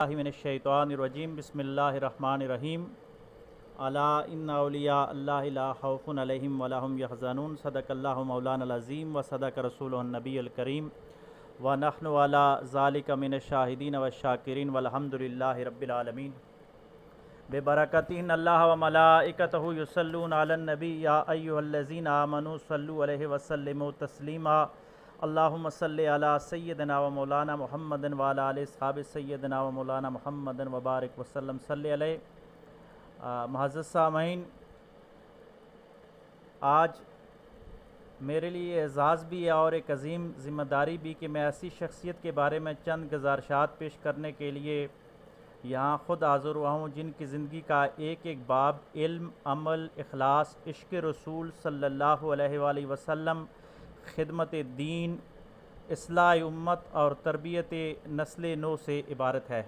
من الشیطان الرجیم بسم اللہ الرحمن الرحیم الا ان اولیاء اللہ لا خوف علیہم ولا هم یحزنون صدق اللہ مولانا العظیم و صدق رسولہ النبی الکریم ونحن علی ذلک من الشاہدین والشاکرین والحمد للہ رب العالمین ببرکۃ ان اللہ وملائکتہ یصلون علی النبی یا ایھا الذین آمنوا صلوا علیہ وسلموا تسلیما اللہم صلی علی سیدنا و مولانا محمد وعلی آل اصحاب سیدنا و مولانا محمد وبارک وسلم صلی علیہ۔ معزز سامعین، آج میرے لیے اعزاز بھی ہے اور ایک عظیم ذمہ داری بھی کہ میں ایسی شخصیت کے بارے میں چند گزارشات پیش کرنے کے لیے یہاں خود حاضر ہوا ہوں، جن کی زندگی کا ایک ایک باب علم، عمل، اخلاص، عشق رسول صلی اللہ علیہ وآلہ وسلم، خدمت دین، اصلاح امت اور تربیت نسل نو سے عبارت ہے۔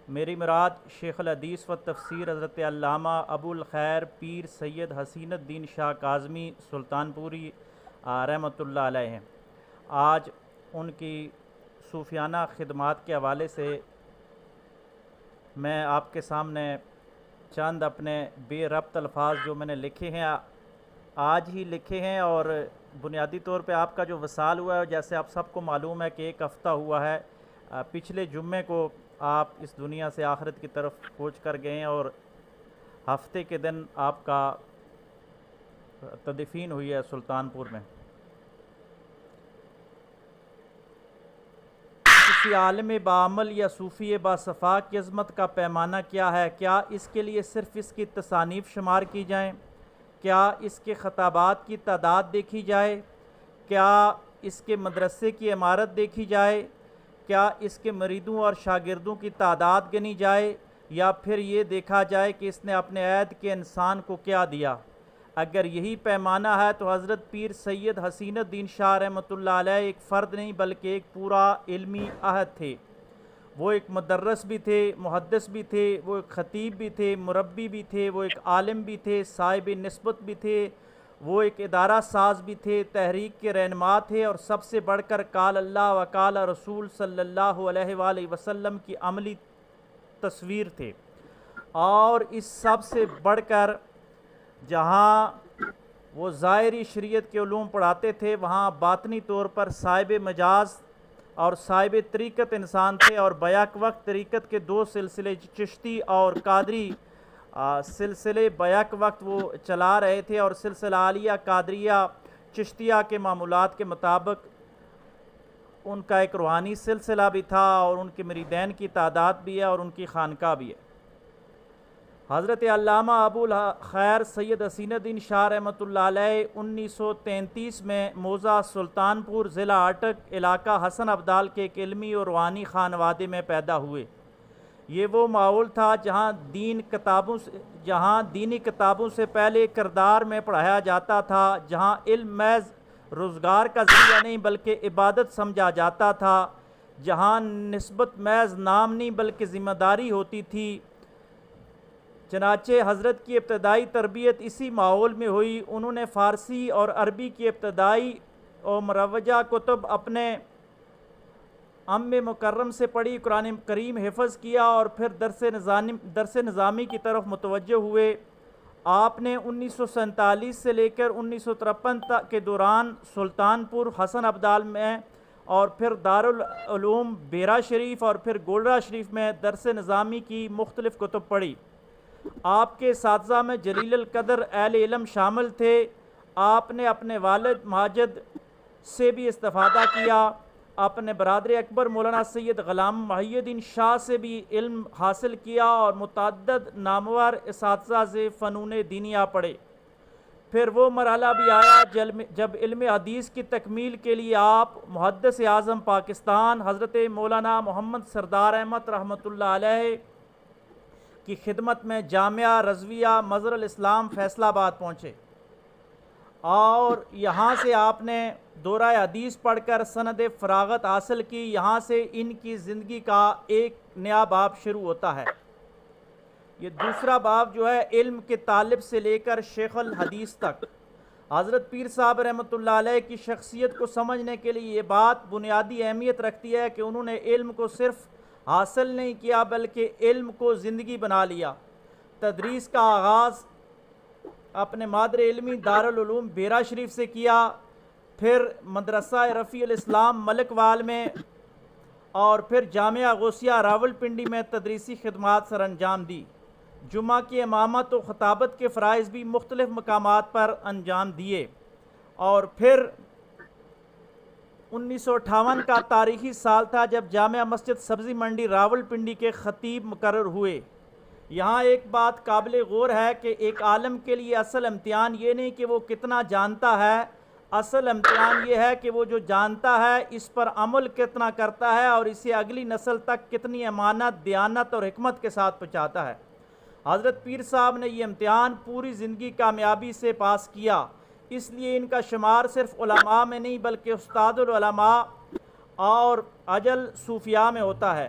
میری مراد شیخ الحدیث و تفسیر حضرت علامہ ابو الخیر پیر سید حسین الدین شاہ کاظمی سلطان پوری رحمۃ اللہ علیہ ہیں۔ آج ان کی صوفیانہ خدمات کے حوالے سے میں آپ کے سامنے چند اپنے بے ربط الفاظ جو میں نے لکھے ہیں آج ہی لکھے ہیں، اور بنیادی طور پہ آپ کا جو وصال ہوا ہے، جیسے آپ سب کو معلوم ہے کہ ایک ہفتہ ہوا ہے، پچھلے جمعے کو آپ اس دنیا سے آخرت کی طرف کوچ کر گئے ہیں اور ہفتے کے دن آپ کا تدفین ہوئی ہے سلطان پور میں۔ کسی عالم بعمل یا صوفی باصفا کی عظمت کا پیمانہ کیا ہے؟ کیا اس کے لیے صرف اس کی تصانیف شمار کی جائیں؟ کیا اس کے خطابات کی تعداد دیکھی جائے؟ کیا اس کے مدرسے کی عمارت دیکھی جائے؟ کیا اس کے مریدوں اور شاگردوں کی تعداد گنی جائے؟ یا پھر یہ دیکھا جائے کہ اس نے اپنے عہد کے انسان کو کیا دیا؟ اگر یہی پیمانہ ہے تو حضرت پیر سید حسین الدین شاہ رحمۃ اللہ علیہ ایک فرد نہیں بلکہ ایک پورا علمی عہد تھے۔ وہ ایک مدرس بھی تھے، محدث بھی تھے، وہ ایک خطیب بھی تھے، مربی بھی تھے، وہ ایک عالم بھی تھے، صاحب نسبت بھی تھے، وہ ایک ادارہ ساز بھی تھے، تحریک کے رہنما تھے، اور سب سے بڑھ کر قال اللہ و قال رسول صلی اللہ علیہ وآلہ وسلم کی عملی تصویر تھے۔ اور اس سب سے بڑھ کر جہاں وہ ظاہری شریعت کے علوم پڑھاتے تھے، وہاں باطنی طور پر صاحب مجاز اور صاحب طریقت انسان تھے، اور بیک وقت طریقت کے دو سلسلے چشتی اور قادری سلسلے بیک وقت وہ چلا رہے تھے، اور سلسلہ عالیہ قادریہ چشتیہ کے معمولات کے مطابق ان کا ایک روحانی سلسلہ بھی تھا، اور ان کے مریدین کی تعداد بھی ہے اور ان کی خانقاہ بھی ہے۔ حضرت علامہ ابو الخیر سید حسین الدین شاہ رحمۃ اللہ علیہ 1933 میں موضع سلطان پور ضلع اٹک علاقہ حسن ابدال کے ایک علمی اور روحانی خانوادے میں پیدا ہوئے۔ یہ وہ ماحول تھا جہاں دینی کتابوں سے پہلے کردار میں پڑھایا جاتا تھا، جہاں علم محض روزگار کا ذریعہ نہیں بلکہ عبادت سمجھا جاتا تھا، جہاں نسبت محض نام نہیں بلکہ ذمہ داری ہوتی تھی۔ چنانچہ حضرت کی ابتدائی تربیت اسی ماحول میں ہوئی۔ انہوں نے فارسی اور عربی کی ابتدائی اور مروجہ کتب اپنے ام مکرم سے پڑھی، قرآن کریم حفظ کیا، اور پھر درس نظامی کی طرف متوجہ ہوئے۔ آپ نے 1947 سے لے کر 1953 کے دوران سلطان پور حسن ابدال میں اور پھر دارالعلوم بیرا شریف اور پھر گولڑا شریف میں درس نظامی کی مختلف کتب پڑھی۔ آپ کے اساتذہ میں جلیل القدر اہل علم شامل تھے۔ آپ نے اپنے والد ماجد سے بھی استفادہ کیا، اپنے برادر اکبر مولانا سید غلام محی الدین شاہ سے بھی علم حاصل کیا، اور متعدد نامور اساتذہ سے فنون دینیا پڑھے۔ پھر وہ مرحلہ بھی آیا جب علم حدیث کی تکمیل کے لیے آپ محدث اعظم پاکستان حضرت مولانا محمد سردار احمد رحمۃ اللہ علیہ کی خدمت میں جامعہ رضویہ مظہر الاسلام فیصل آباد پہنچے، اور یہاں سے آپ نے دورہ حدیث پڑھ کر سند فراغت حاصل کی۔ یہاں سے ان کی زندگی کا ایک نیا باب شروع ہوتا ہے۔ یہ دوسرا باب جو ہے علم کے طالب سے لے کر شیخ الحدیث تک۔ حضرت پیر صاحب رحمۃ اللہ علیہ کی شخصیت کو سمجھنے کے لیے یہ بات بنیادی اہمیت رکھتی ہے کہ انہوں نے علم کو صرف حاصل نہیں کیا بلکہ علم کو زندگی بنا لیا۔ تدریس کا آغاز اپنے مادر علمی دارالعلوم بیرا شریف سے کیا، پھر مدرسہ رفیع الاسلام ملک وال میں، اور پھر جامعہ غوثیہ راولپنڈی میں تدریسی خدمات سر انجام دی۔ جمعہ کی امامت و خطابت کے فرائض بھی مختلف مقامات پر انجام دیے، اور پھر 1958 کا تاریخی سال تھا جب جامعہ مسجد سبزی منڈی راولپنڈی کے خطیب مقرر ہوئے۔ یہاں ایک بات قابل غور ہے کہ ایک عالم کے لیے اصل امتحان یہ نہیں کہ وہ کتنا جانتا ہے، اصل امتحان یہ ہے کہ وہ جو جانتا ہے اس پر عمل کتنا کرتا ہے اور اسے اگلی نسل تک کتنی امانت، دیانت اور حکمت کے ساتھ پہنچاتا ہے۔ حضرت پیر صاحب نے یہ امتحان پوری زندگی کامیابی سے پاس کیا، اس لیے ان کا شمار صرف علماء میں نہیں بلکہ استاد العلماء اور اجل صوفیاء میں ہوتا ہے۔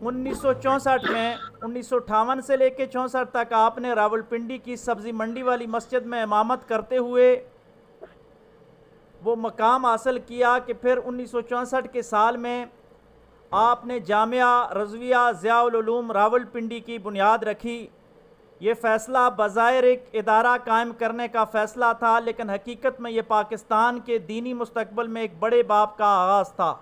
1964 میں 1958 سے لے کے 64 تک آپ نے راولپنڈی کی سبزی منڈی والی مسجد میں امامت کرتے ہوئے وہ مقام حاصل کیا کہ پھر 1964 کے سال میں آپ نے جامعہ رضویہ ضیاء العلوم راولپنڈی کی بنیاد رکھی۔ یہ فیصلہ بظاہر ایک ادارہ قائم کرنے کا فیصلہ تھا، لیکن حقیقت میں یہ پاکستان کے دینی مستقبل میں ایک بڑے باب کا آغاز تھا۔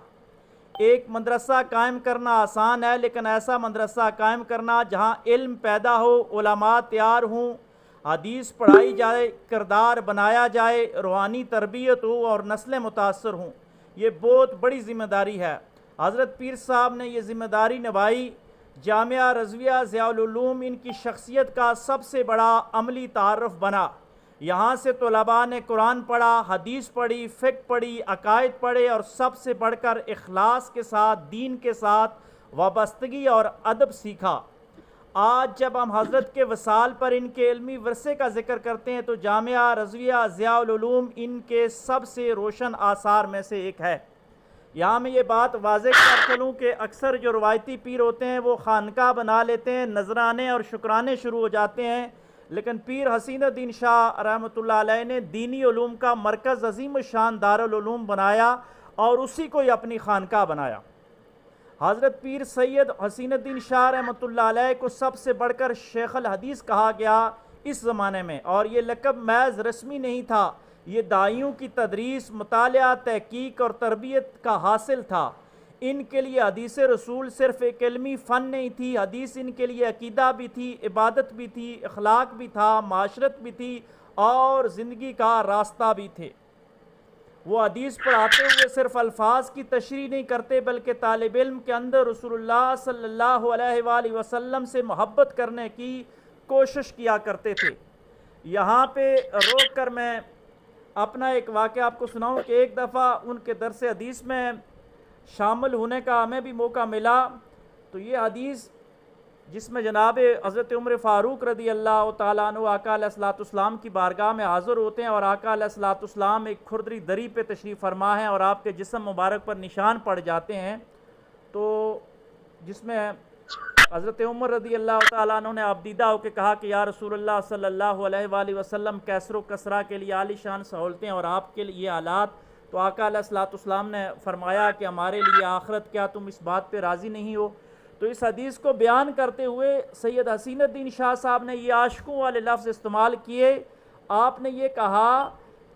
ایک مدرسہ قائم کرنا آسان ہے، لیکن ایسا مدرسہ قائم کرنا جہاں علم پیدا ہو، علماء تیار ہوں، حدیث پڑھائی جائے، کردار بنایا جائے، روحانی تربیت ہو اور نسلیں متاثر ہوں، یہ بہت بڑی ذمہ داری ہے۔ حضرت پیر صاحب نے یہ ذمہ داری نبھائی۔ جامعہ رضویہ ضیاء العلوم ان کی شخصیت کا سب سے بڑا عملی تعارف بنا۔ یہاں سے طلباء نے قرآن پڑھا، حدیث پڑھی، فقہ پڑھی، عقائد پڑھے اور سب سے بڑھ کر اخلاص کے ساتھ، دین کے ساتھ وابستگی اور ادب سیکھا۔ آج جب ہم حضرت کے وصال پر ان کے علمی ورثے کا ذکر کرتے ہیں تو جامعہ رضویہ ضیاء العلوم ان کے سب سے روشن آثار میں سے ایک ہے۔ یہاں میں یہ بات واضح کر چلوں کہ اکثر جو روایتی پیر ہوتے ہیں وہ خانقاہ بنا لیتے ہیں، نذرانے اور شکرانے شروع ہو جاتے ہیں، لیکن پیر حسین الدین شاہ رحمۃ اللہ علیہ نے دینی علوم کا مرکز عظیم الشان دارالعلوم بنایا اور اسی کو ہی اپنی خانقاہ بنایا۔ حضرت پیر سید حسین الدین شاہ رحمۃ اللہ علیہ کو سب سے بڑھ کر شیخ الحدیث کہا گیا اس زمانے میں، اور یہ لقب محض رسمی نہیں تھا، یہ داعیوں کی تدریس، مطالعہ، تحقیق اور تربیت کا حاصل تھا۔ ان کے لیے حدیث رسول صرف ایک علمی فن نہیں تھی، حدیث ان کے لیے عقیدہ بھی تھی، عبادت بھی تھی، اخلاق بھی تھا، معاشرت بھی تھی اور زندگی کا راستہ بھی تھے۔ وہ حدیث پڑھاتے ہوئے صرف الفاظ کی تشریح نہیں کرتے بلکہ طالب علم کے اندر رسول اللہ صلی اللہ علیہ وآلہ وسلم سے محبت کرنے کی کوشش کیا کرتے تھے۔ یہاں پہ روک کر میں اپنا ایک واقعہ آپ کو سناؤں کہ ایک دفعہ ان کے درس حدیث میں شامل ہونے کا ہمیں بھی موقع ملا، تو یہ حدیث جس میں جناب حضرت عمر فاروق رضی اللہ تعالیٰ عنہ آقا علیہ الصلوۃ والسلام کی بارگاہ میں حاضر ہوتے ہیں اور آقا علیہ الصلوۃ والسلام ایک کھردری دری پہ تشریف فرما ہیں اور آپ کے جسم مبارک پر نشان پڑ جاتے ہیں، تو جس میں حضرت عمر رضی اللہ تعالیٰ عنہ نے آبدیدہ ہو کے کہا کہ یا رسول اللہ صلی اللہ علیہ وآلہ وسلم، کیسر و کسرا کے لیے عالی شان سہولتیں اور آپ کے لیے حالات، تو آقا علیہ الصلوۃ والسلام نے فرمایا کہ ہمارے لیے آخرت کیا تم اس بات پہ راضی نہیں ہو؟ تو اس حدیث کو بیان کرتے ہوئے سید حسین الدین شاہ صاحب نے یہ عاشقوں والے لفظ استعمال کیے۔ آپ نے یہ کہا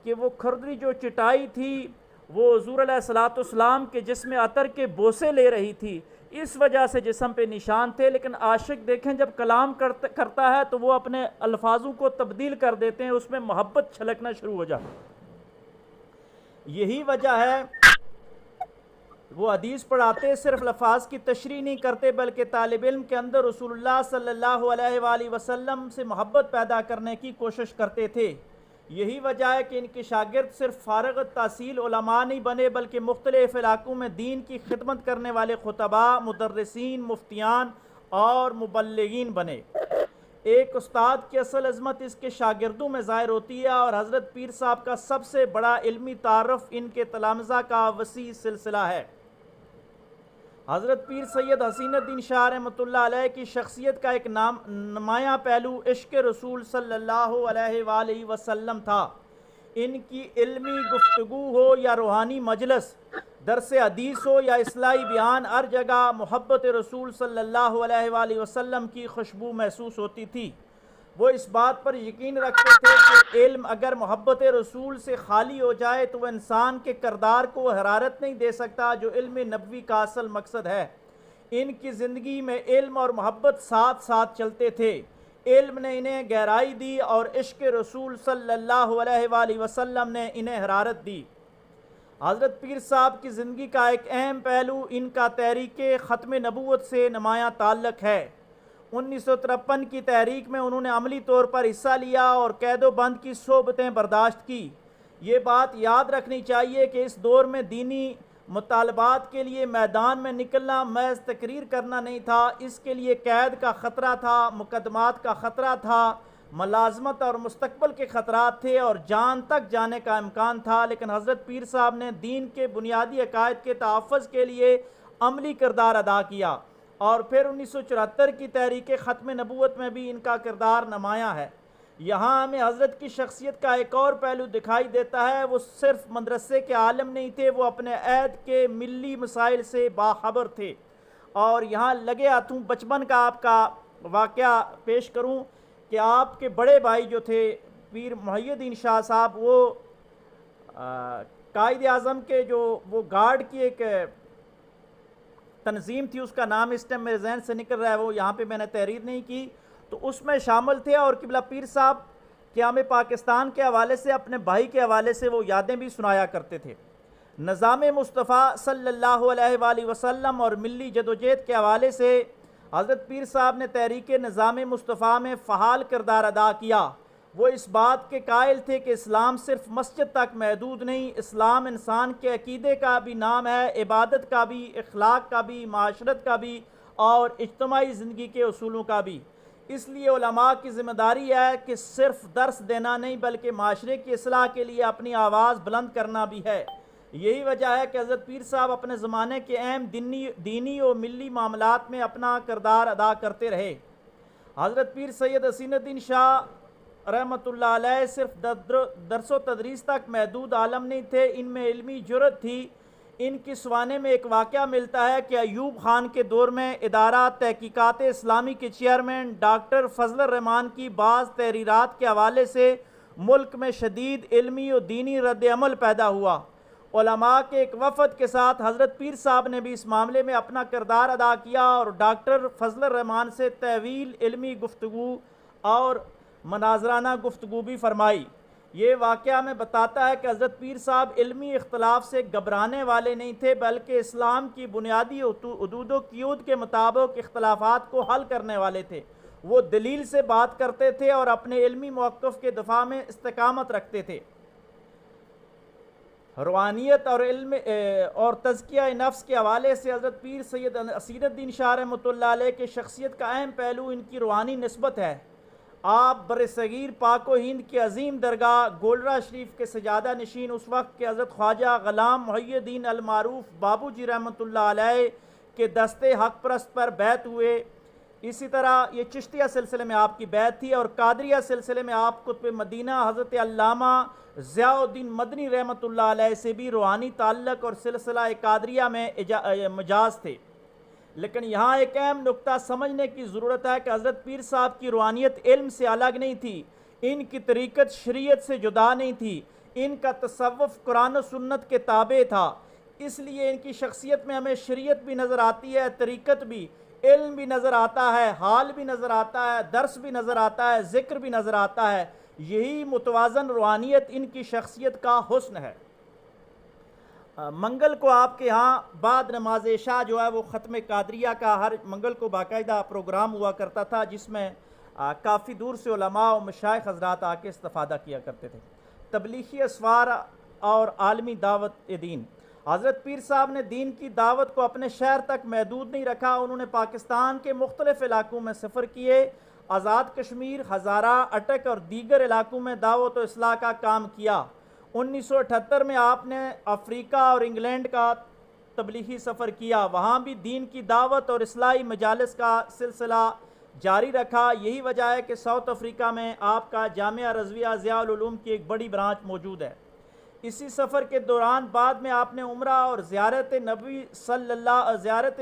کہ وہ کھردری جو چٹائی تھی وہ حضور علیہ الصلوۃ والسلام کے جسم عطر کے بوسے لے رہی تھی، اس وجہ سے جسم پہ نشان تھے، لیکن عاشق دیکھیں جب کلام کرتا ہے تو وہ اپنے الفاظوں کو تبدیل کر دیتے ہیں، اس میں محبت چھلکنا شروع ہو جاتی۔ یہی وجہ ہے وہ حدیث پڑھاتے صرف الفاظ کی تشریح نہیں کرتے بلکہ طالب علم کے اندر رسول اللہ صلی اللہ علیہ وآلہ وسلم سے محبت پیدا کرنے کی کوشش کرتے تھے۔ یہی وجہ ہے کہ ان کے شاگرد صرف فارغ التحصیل علماء نہیں بنے بلکہ مختلف علاقوں میں دین کی خدمت کرنے والے خطباء، مدرسین، مفتیان اور مبلغین بنے۔ ایک استاد کی اصل عظمت اس کے شاگردوں میں ظاہر ہوتی ہے، اور حضرت پیر صاحب کا سب سے بڑا علمی تعارف ان کے تلامذہ کا وسیع سلسلہ ہے۔ حضرت پیر سید حسین الدین شاہ رحمۃ اللہ علیہ کی شخصیت کا ایک نمایاں پہلو عشق رسول صلی اللہ علیہ وآلہ وسلم تھا۔ ان کی علمی گفتگو ہو یا روحانی مجلس، درس حدیث ہو یا اصلاحی بیان، ہر جگہ محبت رسول صلی اللہ علیہ وآلہ وسلم کی خوشبو محسوس ہوتی تھی۔ وہ اس بات پر یقین رکھتے تھے کہ علم اگر محبت رسول سے خالی ہو جائے تو وہ انسان کے کردار کو حرارت نہیں دے سکتا، جو علم نبوی کا اصل مقصد ہے۔ ان کی زندگی میں علم اور محبت ساتھ ساتھ چلتے تھے۔ علم نے انہیں گہرائی دی اور عشق رسول صلی اللہ علیہ وآلہ وسلم نے انہیں حرارت دی۔ حضرت پیر صاحب کی زندگی کا ایک اہم پہلو ان کا تحریک ختم نبوت سے نمایاں تعلق ہے۔ 1953 کی تحریک میں انہوں نے عملی طور پر حصہ لیا اور قید و بند کی صحبتیں برداشت کی۔ یہ بات یاد رکھنی چاہیے کہ اس دور میں دینی مطالبات کے لیے میدان میں نکلنا محض تقریر کرنا نہیں تھا، اس کے لیے قید کا خطرہ تھا، مقدمات کا خطرہ تھا، ملازمت اور مستقبل کے خطرات تھے اور جان تک جانے کا امکان تھا، لیکن حضرت پیر صاحب نے دین کے بنیادی عقائد کے تحفظ کے لیے عملی کردار ادا کیا، اور پھر 1974 کی تحریک ختم نبوت میں بھی ان کا کردار نمایاں ہے۔ یہاں ہمیں حضرت کی شخصیت کا ایک اور پہلو دکھائی دیتا ہے۔ وہ صرف مدرسے کے عالم نہیں تھے، وہ اپنے عہد کے ملی مسائل سے باخبر تھے۔ اور یہاں لگے ہاتھوں بچپن کا آپ کا واقعہ پیش کروں کہ آپ کے بڑے بھائی جو تھے پیر محی الدین شاہ صاحب، وہ قائد اعظم کے جو وہ گارڈ کی ایک تنظیم تھی، اس کا نام اس ٹائم میرے ذہن سے نکل رہا ہے، وہ یہاں پہ میں نے تحریر نہیں کی، تو اس میں شامل تھے۔ اور قبلہ پیر صاحب قیام پاکستان کے حوالے سے، اپنے بھائی کے حوالے سے وہ یادیں بھی سنایا کرتے تھے۔ نظام مصطفیٰ صلی اللہ علیہ وآلہ وسلم اور ملی جدوجہد کے حوالے سے حضرت پیر صاحب نے تحریک نظام مصطفیٰ میں فعال کردار ادا کیا۔ وہ اس بات کے قائل تھے کہ اسلام صرف مسجد تک محدود نہیں، اسلام انسان کے عقیدے کا بھی نام ہے، عبادت کا بھی، اخلاق کا بھی، معاشرت کا بھی اور اجتماعی زندگی کے اصولوں کا بھی۔ اس لیے علماء کی ذمہ داری ہے کہ صرف درس دینا نہیں بلکہ معاشرے کی اصلاح کے لیے اپنی آواز بلند کرنا بھی ہے۔ یہی وجہ ہے کہ حضرت پیر صاحب اپنے زمانے کے اہم دینی و ملی معاملات میں اپنا کردار ادا کرتے رہے۔ حضرت پیر سید حسین الدین شاہ رحمۃ اللہ علیہ صرف درس و تدریس تک محدود عالم نہیں تھے، ان میں علمی جرأت تھی۔ ان کی سوانے میں ایک واقعہ ملتا ہے کہ ایوب خان کے دور میں ادارہ تحقیقات اسلامی کے چیئرمین ڈاکٹر فضل الرحمان کی بعض تحریرات کے حوالے سے ملک میں شدید علمی و دینی رد عمل پیدا ہوا۔ علماء کے ایک وفد کے ساتھ حضرت پیر صاحب نے بھی اس معاملے میں اپنا کردار ادا کیا اور ڈاکٹر فضل الرحمان سے طویل علمی گفتگو اور مناظرانہ گفتگو بھی فرمائی۔ یہ واقعہ ہمیں بتاتا ہے کہ حضرت پیر صاحب علمی اختلاف سے گھبرانے والے نہیں تھے، بلکہ اسلام کی بنیادی حدود و قیود کے مطابق اختلافات کو حل کرنے والے تھے۔ وہ دلیل سے بات کرتے تھے اور اپنے علمی موقف کے دفاع میں استقامت رکھتے تھے۔ روحانیت اور علم اور تزکیہ نفس کے حوالے سے حضرت پیر سید حسین الدین شاہ رحمۃ اللہ علیہ کے شخصیت کا اہم پہلو ان کی روحانی نسبت ہے۔ آپ برصغیر پاک و ہند کی عظیم درگاہ گولڑہ شریف کے سجادہ نشین اس وقت کے حضرت خواجہ غلام محی الدین المعروف بابو جی رحمۃ اللہ علیہ کے دستے حق پرست پر بیعت ہوئے۔ اسی طرح یہ چشتیہ سلسلے میں آپ کی بیعت تھی، اور قادریہ سلسلے میں آپ قطب مدینہ حضرت علامہ ضیاء الدین مدنی رحمۃ اللہ علیہ سے بھی روحانی تعلق اور سلسلہ قادریہ میں مجاز تھے۔ لیکن یہاں ایک اہم نقطہ سمجھنے کی ضرورت ہے کہ حضرت پیر صاحب کی روحانیت علم سے الگ نہیں تھی، ان کی طریقت شریعت سے جدا نہیں تھی، ان کا تصوف قرآن و سنت کے تابع تھا۔ اس لیے ان کی شخصیت میں ہمیں شریعت بھی نظر آتی ہے، طریقت بھی، علم بھی نظر آتا ہے، حال بھی نظر آتا ہے، درس بھی نظر آتا ہے، ذکر بھی نظر آتا ہے۔ یہی متوازن روحانیت ان کی شخصیت کا حسن ہے۔ منگل کو آپ کے ہاں بعد نماز عشاء جو ہے وہ ختم قادریہ کا ہر منگل کو باقاعدہ پروگرام ہوا کرتا تھا، جس میں کافی دور سے علماء و مشائخ حضرات آ کے استفادہ کیا کرتے تھے۔ تبلیغی اسوار اور عالمی دعوت دین۔ حضرت پیر صاحب نے دین کی دعوت کو اپنے شہر تک محدود نہیں رکھا، انہوں نے پاکستان کے مختلف علاقوں میں سفر کیے، آزاد کشمیر، ہزارہ، اٹک اور دیگر علاقوں میں دعوت و اصلاح کا کام کیا۔ 1978 میں آپ نے افریقہ اور انگلینڈ کا تبلیغی سفر کیا، وہاں بھی دین کی دعوت اور اصلاحی مجالس کا سلسلہ جاری رکھا۔ یہی وجہ ہے کہ ساؤتھ افریقہ میں آپ کا جامعہ رضویہ ضیاء العلوم کی ایک بڑی برانچ موجود ہے۔ اسی سفر کے دوران بعد میں آپ نے عمرہ اور زیارت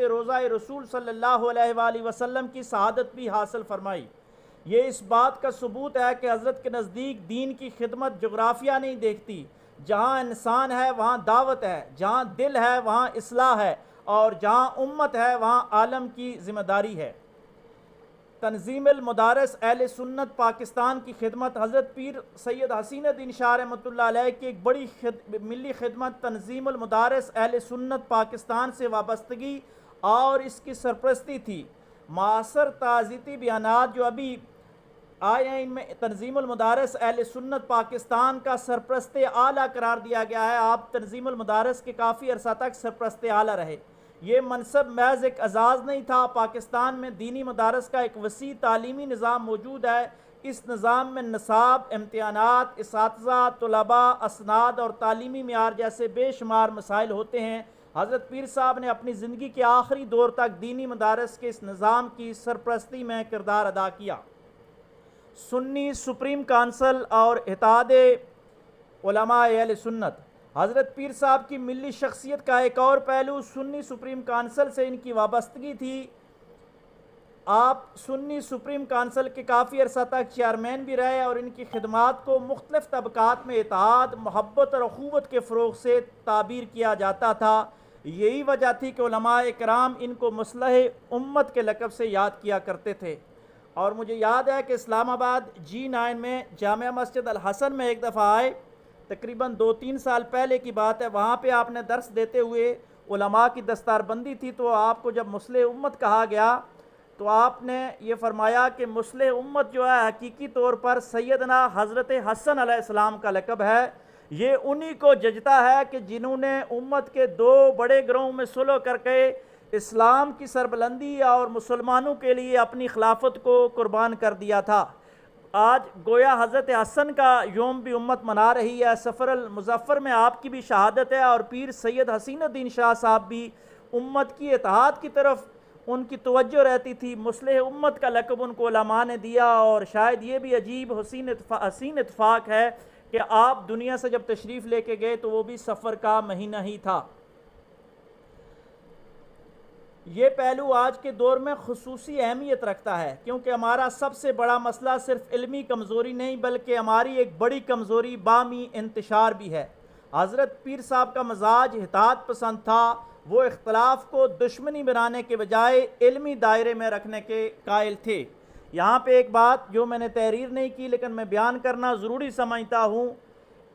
روضہ رسول صلی اللہ علیہ وآلہ وسلم کی سعادت بھی حاصل فرمائی۔ یہ اس بات کا ثبوت ہے کہ حضرت کے نزدیک دین کی خدمت جغرافیہ نہیں دیکھتی، جہاں انسان ہے وہاں دعوت ہے، جہاں دل ہے وہاں اصلاح ہے، اور جہاں امت ہے وہاں عالم کی ذمہ داری ہے۔ تنظیم المدارس اہل سنت پاکستان کی خدمت حضرت پیر سید حسین الدین شاہ رحمۃ اللہ علیہ کی ایک بڑی ملی خدمت تنظیم المدارس اہل سنت پاکستان سے وابستگی اور اس کی سرپرستی تھی۔ معاصر تعزیتی بیانات جو ابھی آئے ہیں ان میں تنظیم المدارس اہل سنت پاکستان کا سرپرست اعلیٰ قرار دیا گیا ہے۔ آپ تنظیم المدارس کے کافی عرصہ تک سرپرست اعلیٰ رہے۔ یہ منصب محض ایک اعزاز نہیں تھا۔ پاکستان میں دینی مدارس کا ایک وسیع تعلیمی نظام موجود ہے۔ اس نظام میں نصاب، امتحانات، اساتذہ، طلباء، اسناد اور تعلیمی معیار جیسے بے شمار مسائل ہوتے ہیں۔ حضرت پیر صاحب نے اپنی زندگی کے آخری دور تک دینی مدارس کے اس نظام کی سرپرستی میں کردار ادا کیا۔ سنی سپریم کونسل اور اتحاد علماء اہل سنت۔ حضرت پیر صاحب کی ملی شخصیت کا ایک اور پہلو سنی سپریم کونسل سے ان کی وابستگی تھی۔ آپ سنی سپریم کونسل کے کافی عرصہ تک چیئرمین بھی رہے اور ان کی خدمات کو مختلف طبقات میں اتحاد، محبت اور اخوت کے فروغ سے تعبیر کیا جاتا تھا۔ یہی وجہ تھی کہ علماء کرام ان کو مصلح امت کے لقب سے یاد کیا کرتے تھے۔ اور مجھے یاد ہے کہ اسلام آباد G9 میں جامعہ مسجد الحسن میں ایک دفعہ آئے، تقریباً 2-3 سال پہلے کی بات ہے۔ وہاں پہ آپ نے درس دیتے ہوئے علماء کی دستار بندی تھی، تو آپ کو جب مصلح امت کہا گیا تو آپ نے یہ فرمایا کہ مصلح امت جو ہے حقیقی طور پر سیدنا حضرت حسن علیہ السلام کا لقب ہے۔ یہ انہی کو ججتا ہے کہ جنہوں نے امت کے 2 بڑے گروہوں میں صلح کر کے اسلام کی سربلندی اور مسلمانوں کے لیے اپنی خلافت کو قربان کر دیا تھا۔ آج گویا حضرت حسن کا یوم بھی امت منا رہی ہے۔ سفر المظفر میں آپ کی بھی شہادت ہے، اور پیر سید حسین الدین شاہ صاحب بھی امت کی اتحاد کی طرف ان کی توجہ رہتی تھی۔ مصلح امت کا لقب ان کو علماء نے دیا، اور شاید یہ بھی عجیب حسین اتفاق ہے کہ آپ دنیا سے جب تشریف لے کے گئے تو وہ بھی سفر کا مہینہ ہی تھا۔ یہ پہلو آج کے دور میں خصوصی اہمیت رکھتا ہے، کیونکہ ہمارا سب سے بڑا مسئلہ صرف علمی کمزوری نہیں بلکہ ہماری ایک بڑی کمزوری باہمی انتشار بھی ہے۔ حضرت پیر صاحب کا مزاج اتحاد پسند تھا۔ وہ اختلاف کو دشمنی بنانے کے بجائے علمی دائرے میں رکھنے کے قائل تھے۔ یہاں پہ ایک بات جو میں نے تحریر نہیں کی لیکن میں بیان کرنا ضروری سمجھتا ہوں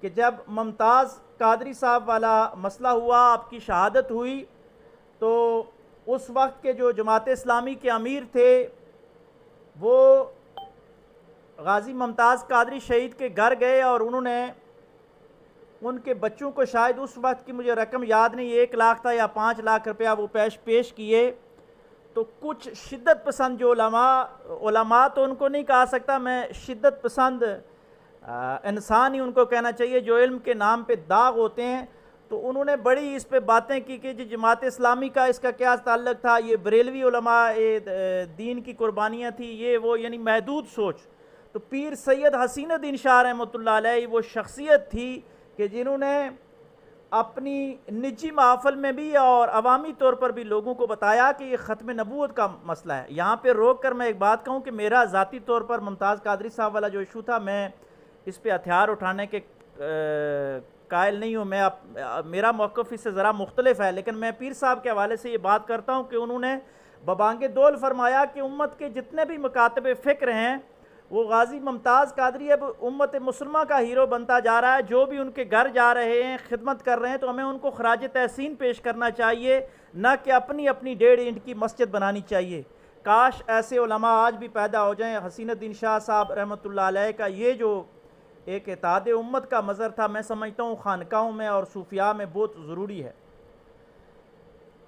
کہ جب ممتاز قادری صاحب والا مسئلہ ہوا، آپ کی شہادت ہوئی، تو اس وقت کے جو جماعت اسلامی کے امیر تھے وہ غازی ممتاز قادری شہید کے گھر گئے، اور انہوں نے ان کے بچوں کو شاید اس وقت کی مجھے رقم یاد نہیں، 1 لاکھ تھا یا 5 لاکھ روپیہ وہ پیش کیے۔ تو کچھ شدت پسند جو علماء تو ان کو نہیں کہا سکتا، میں شدت پسند انسان ہی ان کو کہنا چاہیے جو علم کے نام پہ داغ ہوتے ہیں، تو انہوں نے بڑی اس پہ باتیں کی کہ جماعت اسلامی کا اس کا کیا تعلق تھا، یہ بریلوی علماء دین کی قربانیاں تھیں، یہ وہ، یعنی محدود سوچ۔ تو پیر سید حسین الدین شاہ رحمۃ اللہ علیہ وہ شخصیت تھی کہ جنہوں نے اپنی نجی محافل میں بھی اور عوامی طور پر بھی لوگوں کو بتایا کہ یہ ختم نبوت کا مسئلہ ہے۔ یہاں پہ روک کر میں ایک بات کہوں کہ میرا ذاتی طور پر ممتاز قادری صاحب والا جو ایشو تھا، میں اس پہ ہتھیار اٹھانے کے قائل نہیں ہوں، میرا موقف اس سے ذرا مختلف ہے، لیکن میں پیر صاحب کے حوالے سے یہ بات کرتا ہوں کہ انہوں نے ببانگ دول فرمایا کہ امت کے جتنے بھی مکاتب فکر ہیں وہ غازی ممتاز قادری اب امت مسلمہ کا ہیرو بنتا جا رہا ہے۔ جو بھی ان کے گھر جا رہے ہیں، خدمت کر رہے ہیں، تو ہمیں ان کو خراج تحسین پیش کرنا چاہیے، نہ کہ اپنی 1.5 اینٹ کی مسجد بنانی چاہیے۔ کاش ایسے علماء آج بھی پیدا ہو جائیں۔ حسین الدین شاہ صاحب رحمۃ اللہ علیہ کا یہ جو ایک اتحاد امت کا مظہر تھا، میں سمجھتا ہوں خانقاہوں میں اور صوفیاء میں بہت ضروری ہے۔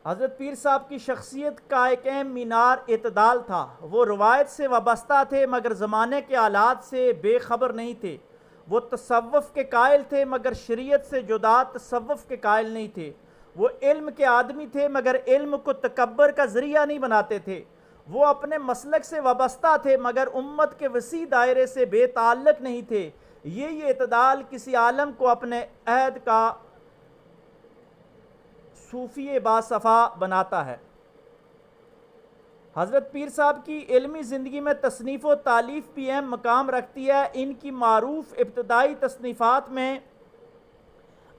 حضرت پیر صاحب کی شخصیت کا ایک اہم مینار اعتدال تھا۔ وہ روایت سے وابستہ تھے مگر زمانے کے حالات سے بے خبر نہیں تھے۔ وہ تصوف کے قائل تھے مگر شریعت سے جدا تصوف کے قائل نہیں تھے۔ وہ علم کے آدمی تھے مگر علم کو تکبر کا ذریعہ نہیں بناتے تھے۔ وہ اپنے مسلک سے وابستہ تھے مگر امت کے وسیع دائرے سے بے تعلق نہیں تھے۔ یہ اعتدال کسی عالم کو اپنے عہد کا صوفی باصفا بناتا ہے۔ حضرت پیر صاحب کی علمی زندگی میں تصنیف و تالیف بھی اہم مقام رکھتی ہے۔ ان کی معروف ابتدائی تصنیفات میں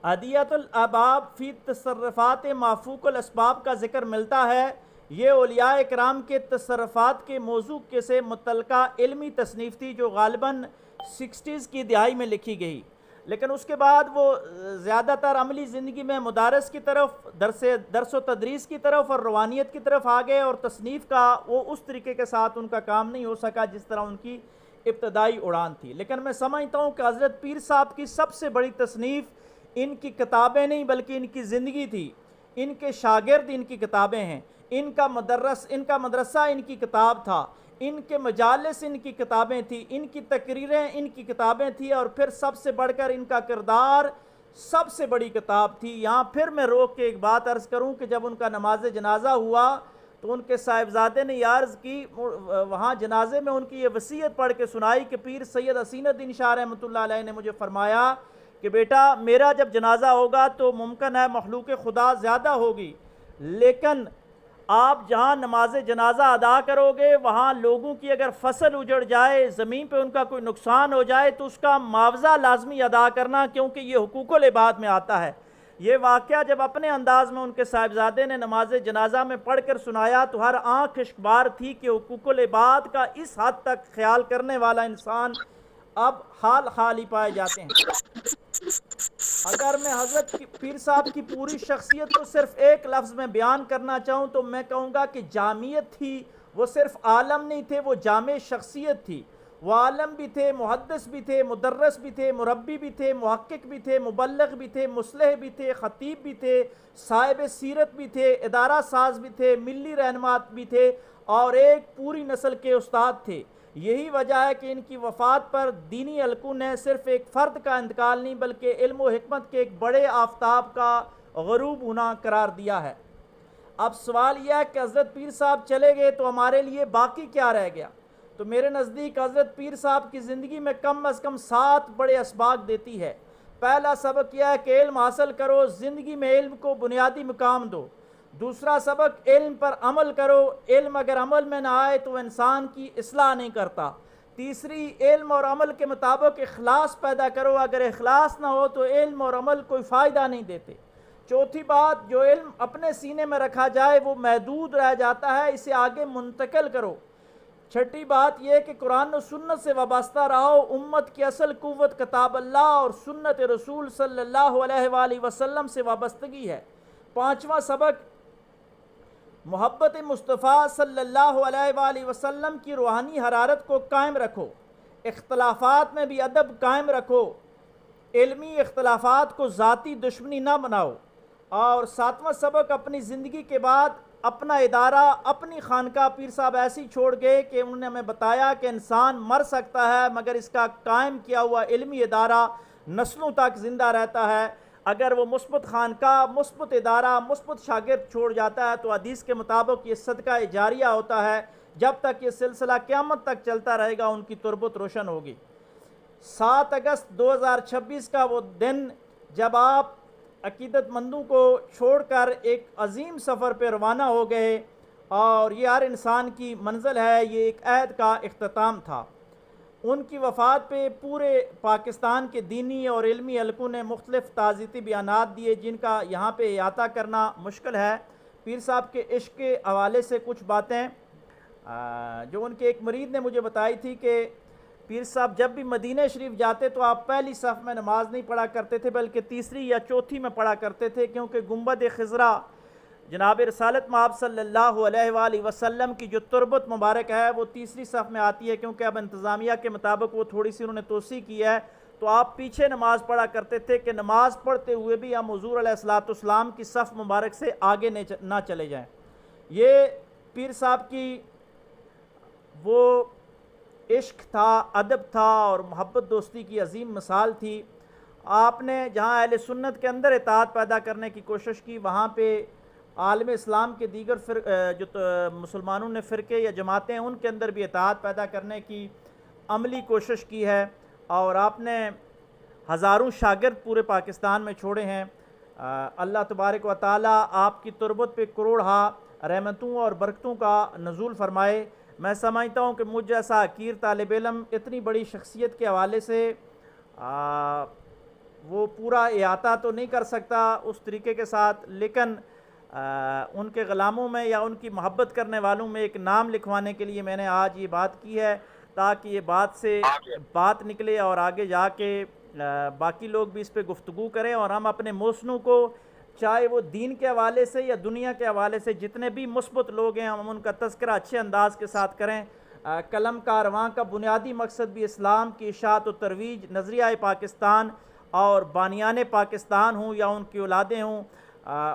عدیۃ الاباب فی تصرفات مافوق الاسباب کا ذکر ملتا ہے۔ یہ اولیاء اکرام کے تصرفات کے موضوع کے سے متعلقہ علمی تصنیف تھی جو غالباً 60s کی دہائی میں لکھی گئی، لیکن اس کے بعد وہ زیادہ تر عملی زندگی میں مدارس کی طرف، درس و تدریس کی طرف اور روحانیت کی طرف آ گئے، اور تصنیف کا وہ اس طریقے کے ساتھ ان کا کام نہیں ہو سکا جس طرح ان کی ابتدائی اڑان تھی۔ لیکن میں سمجھتا ہوں کہ حضرت پیر صاحب کی سب سے بڑی تصنیف ان کی کتابیں نہیں بلکہ ان کی زندگی تھی۔ ان کے شاگرد ان کی کتابیں ہیں، ان کا مدرسہ ان کی کتاب تھا، ان کے مجالس ان کی کتابیں تھیں، ان کی تقریریں ان کی کتابیں تھیں، اور پھر سب سے بڑھ کر ان کا کردار سب سے بڑی کتاب تھی۔ یہاں پھر میں روک کے ایک بات عرض کروں کہ جب ان کا نماز جنازہ ہوا تو ان کے صاحبزادے نے یہ عرض کی، وہاں جنازے میں ان کی یہ وصیت پڑھ کے سنائی کہ پیر سید حسین الدین شاہ رحمۃ اللہ علیہ نے مجھے فرمایا کہ بیٹا میرا جب جنازہ ہوگا تو ممکن ہے مخلوق خدا زیادہ ہوگی، لیکن آپ جہاں نماز جنازہ ادا کرو گے وہاں لوگوں کی اگر فصل اجڑ جائے، زمین پہ ان کا کوئی نقصان ہو جائے تو اس کا معاوضہ لازمی ادا کرنا، کیونکہ یہ حقوق العباد میں آتا ہے۔ یہ واقعہ جب اپنے انداز میں ان کے صاحبزادے نے نماز جنازہ میں پڑھ کر سنایا تو ہر آنکھ اشکبار تھی کہ حقوق العباد کا اس حد تک خیال کرنے والا انسان اب حال ہی پائے جاتے ہیں۔ اگر میں حضرت پیر صاحب کی پوری شخصیت کو صرف ایک لفظ میں بیان کرنا چاہوں تو میں کہوں گا کہ جامعیت تھی۔ وہ صرف عالم نہیں تھے، وہ جامع شخصیت تھی۔ وہ عالم بھی تھے، محدث بھی تھے، مدرس بھی تھے، مربی بھی تھے، محقق بھی تھے، مبلغ بھی تھے، مصلح بھی تھے، خطیب بھی تھے، صاحب سیرت بھی تھے، ادارہ ساز بھی تھے، ملی رہنما بھی تھے، اور ایک پوری نسل کے استاد تھے۔ یہی وجہ ہے کہ ان کی وفات پر دینی حلقوں نے صرف ایک فرد کا انتقال نہیں بلکہ علم و حکمت کے ایک بڑے آفتاب کا غروب ہونا قرار دیا ہے۔ اب سوال یہ ہے کہ حضرت پیر صاحب چلے گئے تو ہمارے لیے باقی کیا رہ گیا؟ تو میرے نزدیک حضرت پیر صاحب کی زندگی میں کم از کم 7 بڑے اسباق دیتی ہے۔ پہلا سبق یہ ہے کہ علم حاصل کرو، زندگی میں علم کو بنیادی مقام دو۔ دوسرا سبق، علم پر عمل کرو، علم اگر عمل میں نہ آئے تو انسان کی اصلاح نہیں کرتا۔ تیسری، علم اور عمل کے مطابق اخلاص پیدا کرو، اگر اخلاص نہ ہو تو علم اور عمل کوئی فائدہ نہیں دیتے۔ چوتھی بات، جو علم اپنے سینے میں رکھا جائے وہ محدود رہ جاتا ہے، اسے آگے منتقل کرو۔ چھٹی بات یہ کہ قرآن و سنت سے وابستہ رہو، امت کی اصل قوت کتاب اللہ اور سنت رسول صلی اللہ علیہ وآلہ وسلم سے وابستگی ہے۔ پانچواں سبق، محبت مصطفیٰ صلی اللہ علیہ وآلہ وسلم کی روحانی حرارت کو قائم رکھو، اختلافات میں بھی ادب قائم رکھو، علمی اختلافات کو ذاتی دشمنی نہ بناؤ۔ اور ساتواں سبق، اپنی زندگی کے بعد اپنا ادارہ، اپنی خانقاہ پیر صاحب ایسی چھوڑ گئے کہ انہوں نے ہمیں بتایا کہ انسان مر سکتا ہے مگر اس کا قائم کیا ہوا علمی ادارہ نسلوں تک زندہ رہتا ہے۔ اگر وہ مثبت خانقاہ، مثبت ادارہ، مثبت شاگرد چھوڑ جاتا ہے تو حدیث کے مطابق یہ صدقہ جاریہ ہوتا ہے، جب تک یہ سلسلہ قیامت تک چلتا رہے گا ان کی تربت روشن ہوگی۔ 7 اگست 2026 کا وہ دن جب آپ عقیدت مندوں کو چھوڑ کر ایک عظیم سفر پہ روانہ ہو گئے، اور یہ ہر انسان کی منزل ہے، یہ ایک عہد کا اختتام تھا۔ ان کی وفات پہ پورے پاکستان کے دینی اور علمی حلقوں نے مختلف تعزیتی بیانات دیے جن کا یہاں پہ احاطہ کرنا مشکل ہے۔ پیر صاحب کے عشق کے حوالے سے کچھ باتیں جو ان کے ایک مرید نے مجھے بتائی تھی کہ پیر صاحب جب بھی مدینہ شریف جاتے تو آپ پہلی صف میں نماز نہیں پڑھا کرتے تھے بلکہ تیسری یا چوتھی میں پڑھا کرتے تھے، کیونکہ گنبد خضرا جناب رسالت مآب صلی اللہ علیہ وآلہ وسلم کی جو تربت مبارک ہے وہ تیسری صف میں آتی ہے، کیونکہ اب انتظامیہ کے مطابق وہ تھوڑی سی انہوں نے توسیع کی ہے، تو آپ پیچھے نماز پڑھا کرتے تھے کہ نماز پڑھتے ہوئے بھی ہم حضور علیہ السلام کی صف مبارک سے آگے نہ چلے جائیں۔ یہ پیر صاحب کی وہ عشق تھا، ادب تھا اور محبت دوستی کی عظیم مثال تھی۔ آپ نے جہاں اہل سنت کے اندر اطاعت پیدا کرنے کی کوشش کی وہاں پہ عالم اسلام کے دیگر مسلمانوں نے فرقے یا جماعتیں ہیں ان کے اندر بھی اتحاد پیدا کرنے کی عملی کوشش کی ہے، اور آپ نے ہزاروں شاگرد پورے پاکستان میں چھوڑے ہیں۔ اللہ تبارک و تعالیٰ آپ کی تربت پہ کروڑہا رحمتوں اور برکتوں کا نزول فرمائے۔ میں سمجھتا ہوں کہ مجھ جیسا حقیر طالب علم اتنی بڑی شخصیت کے حوالے سے وہ پورا احاطہ تو نہیں کر سکتا اس طریقے کے ساتھ، لیکن ان کے غلاموں میں یا ان کی محبت کرنے والوں میں ایک نام لکھوانے کے لیے میں نے آج یہ بات کی ہے، تاکہ یہ بات نکلے اور آگے جا کے باقی لوگ بھی اس پہ گفتگو کریں، اور ہم اپنے محسنوں کو چاہے وہ دین کے حوالے سے یا دنیا کے حوالے سے جتنے بھی مثبت لوگ ہیں ہم ان کا تذکرہ اچھے انداز کے ساتھ کریں۔ قلم کارواں کا بنیادی مقصد بھی اسلام کی اشاعت و ترویج، نظریہ پاکستان اور بانیان پاکستان ہوں یا ان کی اولادیں ہوں،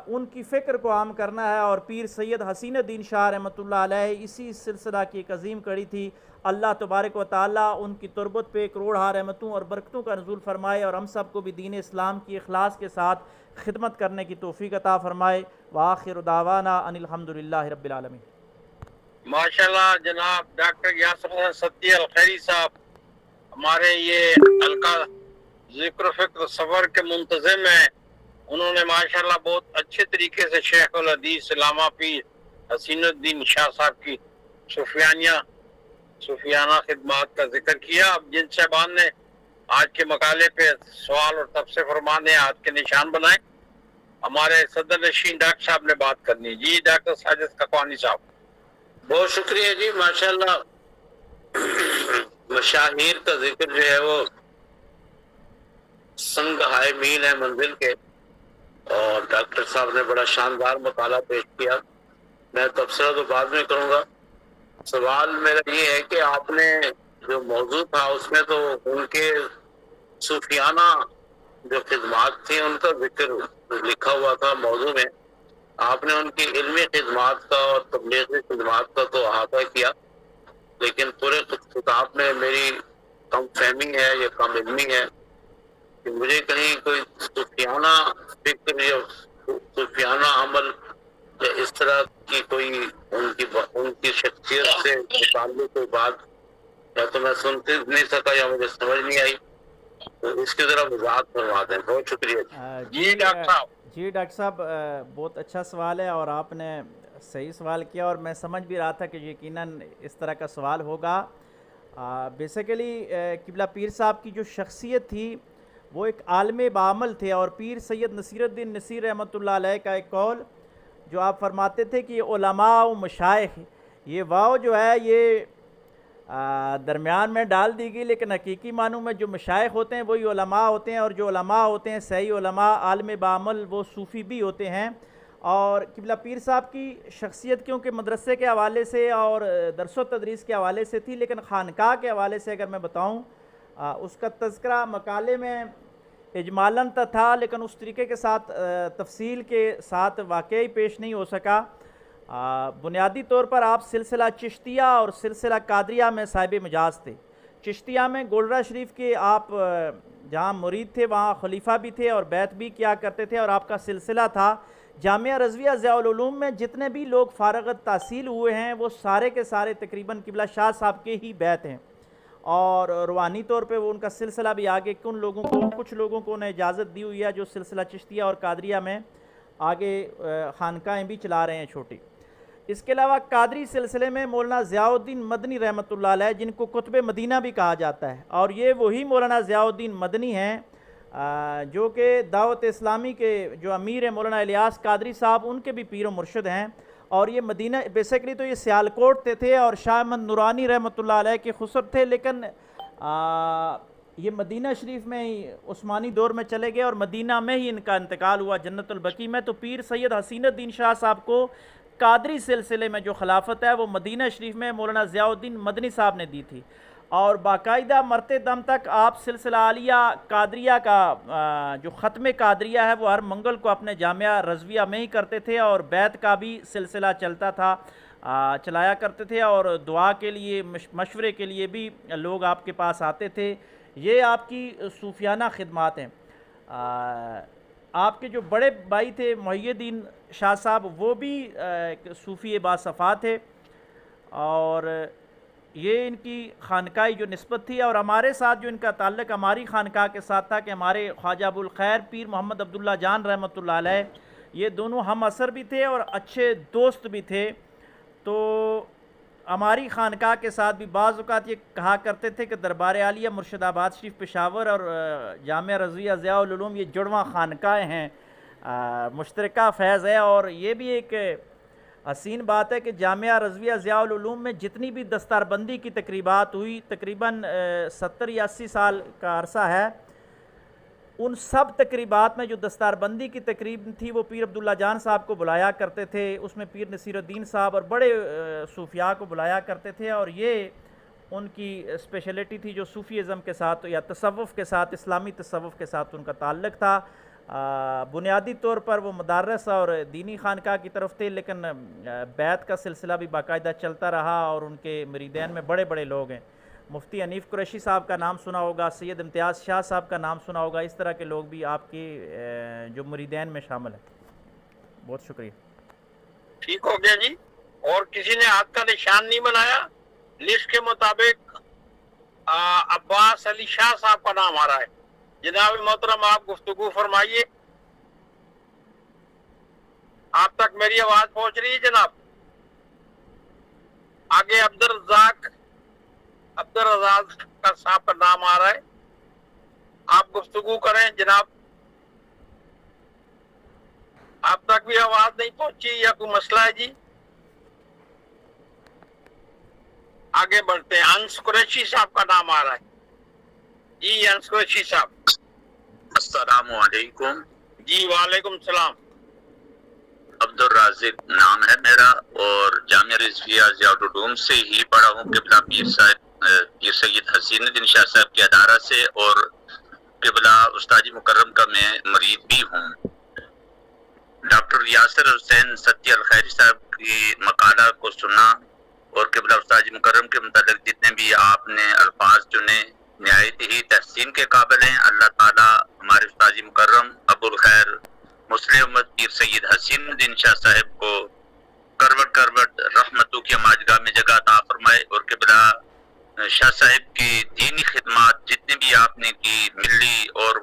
ان کی فکر کو عام کرنا ہے، اور پیر سید حسین الدین شاہ رحمۃ اللہ علیہ اسی سلسلہ کی ایک عظیم کڑی تھی۔ اللہ تبارک و تعالیٰ ان کی تربت پہ کروڑہا رحمتوں اور برکتوں کا نزول فرمائے، اور ہم سب کو بھی دین اسلام کی اخلاص کے ساتھ خدمت کرنے کی توفیق عطا فرمائے۔ وآخر دعوانا ان الحمدللہ رب العالمین۔ ماشاءاللہ جناب ڈاکٹر یاسر حسن ستیہ الخیری صاحب ہمارے یہ حلقہ ذکر و فکر سفر کے منتظم ہیں، انہوں نے ماشاءاللہ بہت اچھے طریقے سے شیخ الحدیث علامہ پیر حسین الدین شاہ صاحب کی صوفیانہ خدمات کا ذکر کیا۔ اب جن صاحبان نے آج کے مقالے پہ سوال اور تبصرے فرمانے ہاتھ کے نشان بنائے، ہمارے صدر نشین ڈاکٹر صاحب نے بات کرنی۔ جی ڈاکٹر ساجد ککوانی صاحب۔ بہت شکریہ جی، ماشاءاللہ مشاہیر کا ذکر جو ہے وہ سنگ ہائے میل ہے منزل کے، اور ڈاکٹر صاحب نے بڑا شاندار مقالہ پیش کیا۔ میں تبصرہ تو بعد میں کروں گا، سوال میرا یہ ہے کہ آپ نے جو موضوع تھا اس میں تو ان کے صوفیانہ جو خدمات تھیں ان کا ذکر لکھا ہوا تھا موضوع میں، آپ نے ان کی علمی خدمات کا اور تبلیغی خدمات کا تو احاطہ کیا، لیکن پورے خطاب میں میری کم فہمی ہے یا کم علمی ہے کہ مجھے کہیں کوئی صوفیانہ فکر یا صوفیانہ عمل یا اس طرح کی کوئی ان کی شخصیت سے متعلق کوئی بات یا تو میں سنتے نہیں سکا یا مجھے سمجھ نہیں آئی، تو اس کی ذرا وضاحت فرما دیں۔ بہت شکریہ جی ڈاکٹر صاحب۔ جی ڈاکٹر صاحب، بہت اچھا سوال ہے اور آپ نے صحیح سوال کیا، اور میں سمجھ بھی رہا تھا کہ یقیناً اس طرح کا سوال ہوگا۔ بیسیکلی قبلہ پیر صاحب کی جو شخصیت تھی وہ ایک عالم بعمل تھے، اور پیر سید نصیر الدین نصیر رحمۃ اللہ علیہ کا ایک قول جو آپ فرماتے تھے کہ علماء و مشائخ، یہ واو جو ہے یہ درمیان میں ڈال دی گئی، لیکن حقیقی معنوں میں جو مشائخ ہوتے ہیں وہی علماء ہوتے ہیں، اور جو علماء ہوتے ہیں صحیح علماء عالم بعمل وہ صوفی بھی ہوتے ہیں۔ اور قبلہ پیر صاحب کی شخصیت کیونکہ مدرسے کے حوالے سے اور درس و تدریس کے حوالے سے تھی، لیکن خانقاہ کے حوالے سے اگر میں بتاؤں اس کا تذکرہ مقالے میں اجمالاً تھا، لیکن اس طریقے کے ساتھ تفصیل کے ساتھ واقعی پیش نہیں ہو سکا۔ بنیادی طور پر آپ سلسلہ چشتیہ اور سلسلہ قادریہ میں صاحب مجاز تھے۔ چشتیہ میں گولڑہ شریف کے آپ جہاں مرید تھے وہاں خلیفہ بھی تھے اور بیعت بھی کیا کرتے تھے، اور آپ کا سلسلہ تھا جامعہ رضویہ ضیاء العلوم میں جتنے بھی لوگ فارغ تحصیل ہوئے ہیں وہ سارے کے سارے تقریباً قبلہ شاہ صاحب کے ہی بیعت ہیں، اور روحانی طور پہ وہ ان کا سلسلہ بھی آگے کچھ لوگوں کو انہیں اجازت دی ہوئی ہے جو سلسلہ چشتیہ اور قادریہ میں آگے خانقاہیں بھی چلا رہے ہیں چھوٹی۔ اس کے علاوہ قادری سلسلے میں مولانا ضیاء الدین مدنی رحمۃ اللہ علیہ، جن کو قطب مدینہ بھی کہا جاتا ہے، اور یہ وہی مولانا ضیاء الدین مدنی ہیں جو کہ دعوت اسلامی کے جو امیر ہیں مولانا الیاس قادری صاحب ان کے بھی پیر و مرشد ہیں، اور یہ مدینہ بیسیکلی تو یہ سیالکوٹ تھے اور شاہ احمد نورانی رحمۃ اللہ علیہ کے خسر تھے، لیکن یہ مدینہ شریف میں ہی عثمانی دور میں چلے گئے اور مدینہ میں ہی ان کا انتقال ہوا جنت البقیع میں۔ تو پیر سید حسین الدین شاہ صاحب کو قادری سلسلے میں جو خلافت ہے وہ مدینہ شریف میں مولانا ضیاء الدین مدنی صاحب نے دی تھی، اور باقاعدہ مرتے دم تک آپ سلسلہ عالیہ قادریہ کا جو ختم قادریہ ہے وہ ہر منگل کو اپنے جامعہ رضویہ میں ہی کرتے تھے، اور بیعت کا بھی سلسلہ چلتا تھا، چلایا کرتے تھے، اور دعا کے لیے مشورے کے لیے بھی لوگ آپ کے پاس آتے تھے۔ یہ آپ کی صوفیانہ خدمات ہیں۔ آپ کے جو بڑے بھائی تھے محی الدین شاہ صاحب وہ بھی ایک صوفی باصفا تھے، اور یہ ان کی خانقاہی جو نسبت تھی، اور ہمارے ساتھ جو ان کا تعلق ہماری خانقاہ کے ساتھ تھا کہ ہمارے خواجہ ابوالخیر پیر محمد عبداللہ جان رحمۃ اللہ علیہ یہ دونوں ہم اثر بھی تھے اور اچھے دوست بھی تھے. تو ہماری خانقاہ کے ساتھ بھی بعض اوقات یہ کہا کرتے تھے کہ دربار عالیہ مرشد آباد شریف پشاور اور جامعہ رضویہ ضیاء العلوم یہ جڑواں خانقاہیں ہیں، مشترکہ فیض ہے. اور یہ بھی ایک حسین بات ہے کہ جامعہ رضویہ ضیاء العلوم میں جتنی بھی دستار بندی کی تقریبات ہوئی، تقریباً 70 یا 80 سال کا عرصہ ہے، ان سب تقریبات میں جو دستار بندی کی تقریب تھی وہ پیر عبداللہ جان صاحب کو بلایا کرتے تھے، اس میں پیر نصیر الدین صاحب اور بڑے صوفیاء کو بلایا کرتے تھے. اور یہ ان کی اسپیشلٹی تھی جو صوفی ازم کے ساتھ یا تصوف کے ساتھ، اسلامی تصوف کے ساتھ ان کا تعلق تھا. بنیادی طور پر وہ مدارس اور دینی خانقاہ کی طرف تھے، لیکن بیعت کا سلسلہ بھی باقاعدہ چلتا رہا اور ان کے مریدین میں بڑے بڑے لوگ ہیں. مفتی حنیف قریشی صاحب کا نام سنا ہوگا، سید امتیاز شاہ صاحب کا نام سنا ہوگا، اس طرح کے لوگ بھی آپ کے جو مریدین میں شامل ہیں. بہت شکریہ. ٹھیک ہو گیا جی. اور کسی نے ہاتھ کا نشان نہیں بنایا؟ لسٹ کے مطابق عباس علی شاہ صاحب کا نام آ رہا ہے. جناب محترم آپ گفتگو فرمائیے. آپ تک میری آواز پہنچ رہی ہے جناب؟ آگے عبدالرزاق کا صاحب کا نام آ رہا ہے. آپ گفتگو کریں جناب. آپ تک بھی آواز نہیں پہنچی یا کوئی مسئلہ ہے جی؟ آگے بڑھتے ہیں. انس قریشی صاحب کا نام آ رہا ہے. جی انس قریشی صاحب. السلام علیکم. جی وعلیکم السلام. عبدالرازق نام ہے میرا اور جامعہ رضویہ ضیاء العلوم سے ہی پڑھا ہوں، قبلہ پیر سید حسین الدین شاہ صاحب کے ادارہ سے، اور قبلہ استاذ مکرم کا میں مرید بھی ہوں. ڈاکٹر یاسر حسین ستی الخیری صاحب کی مقالہ کو سنا اور قبلہ استاذ مکرم کے متعلق جتنے بھی آپ نے الفاظ چنے نہایت ہی تحسین کے قابل ہیں. اللہ تعالیٰ ہمارے استاذ مکرم ابوالخیر مسلم امت پیر سید حسین الدین شاہ صاحب کو کروٹ کروٹ رحمتوں کی ماجگاہ میں جگہ عطا فرمائے، اور قبلہ شاہ صاحب کی دینی خدمات جتنے بھی آپ نے کی ملی اور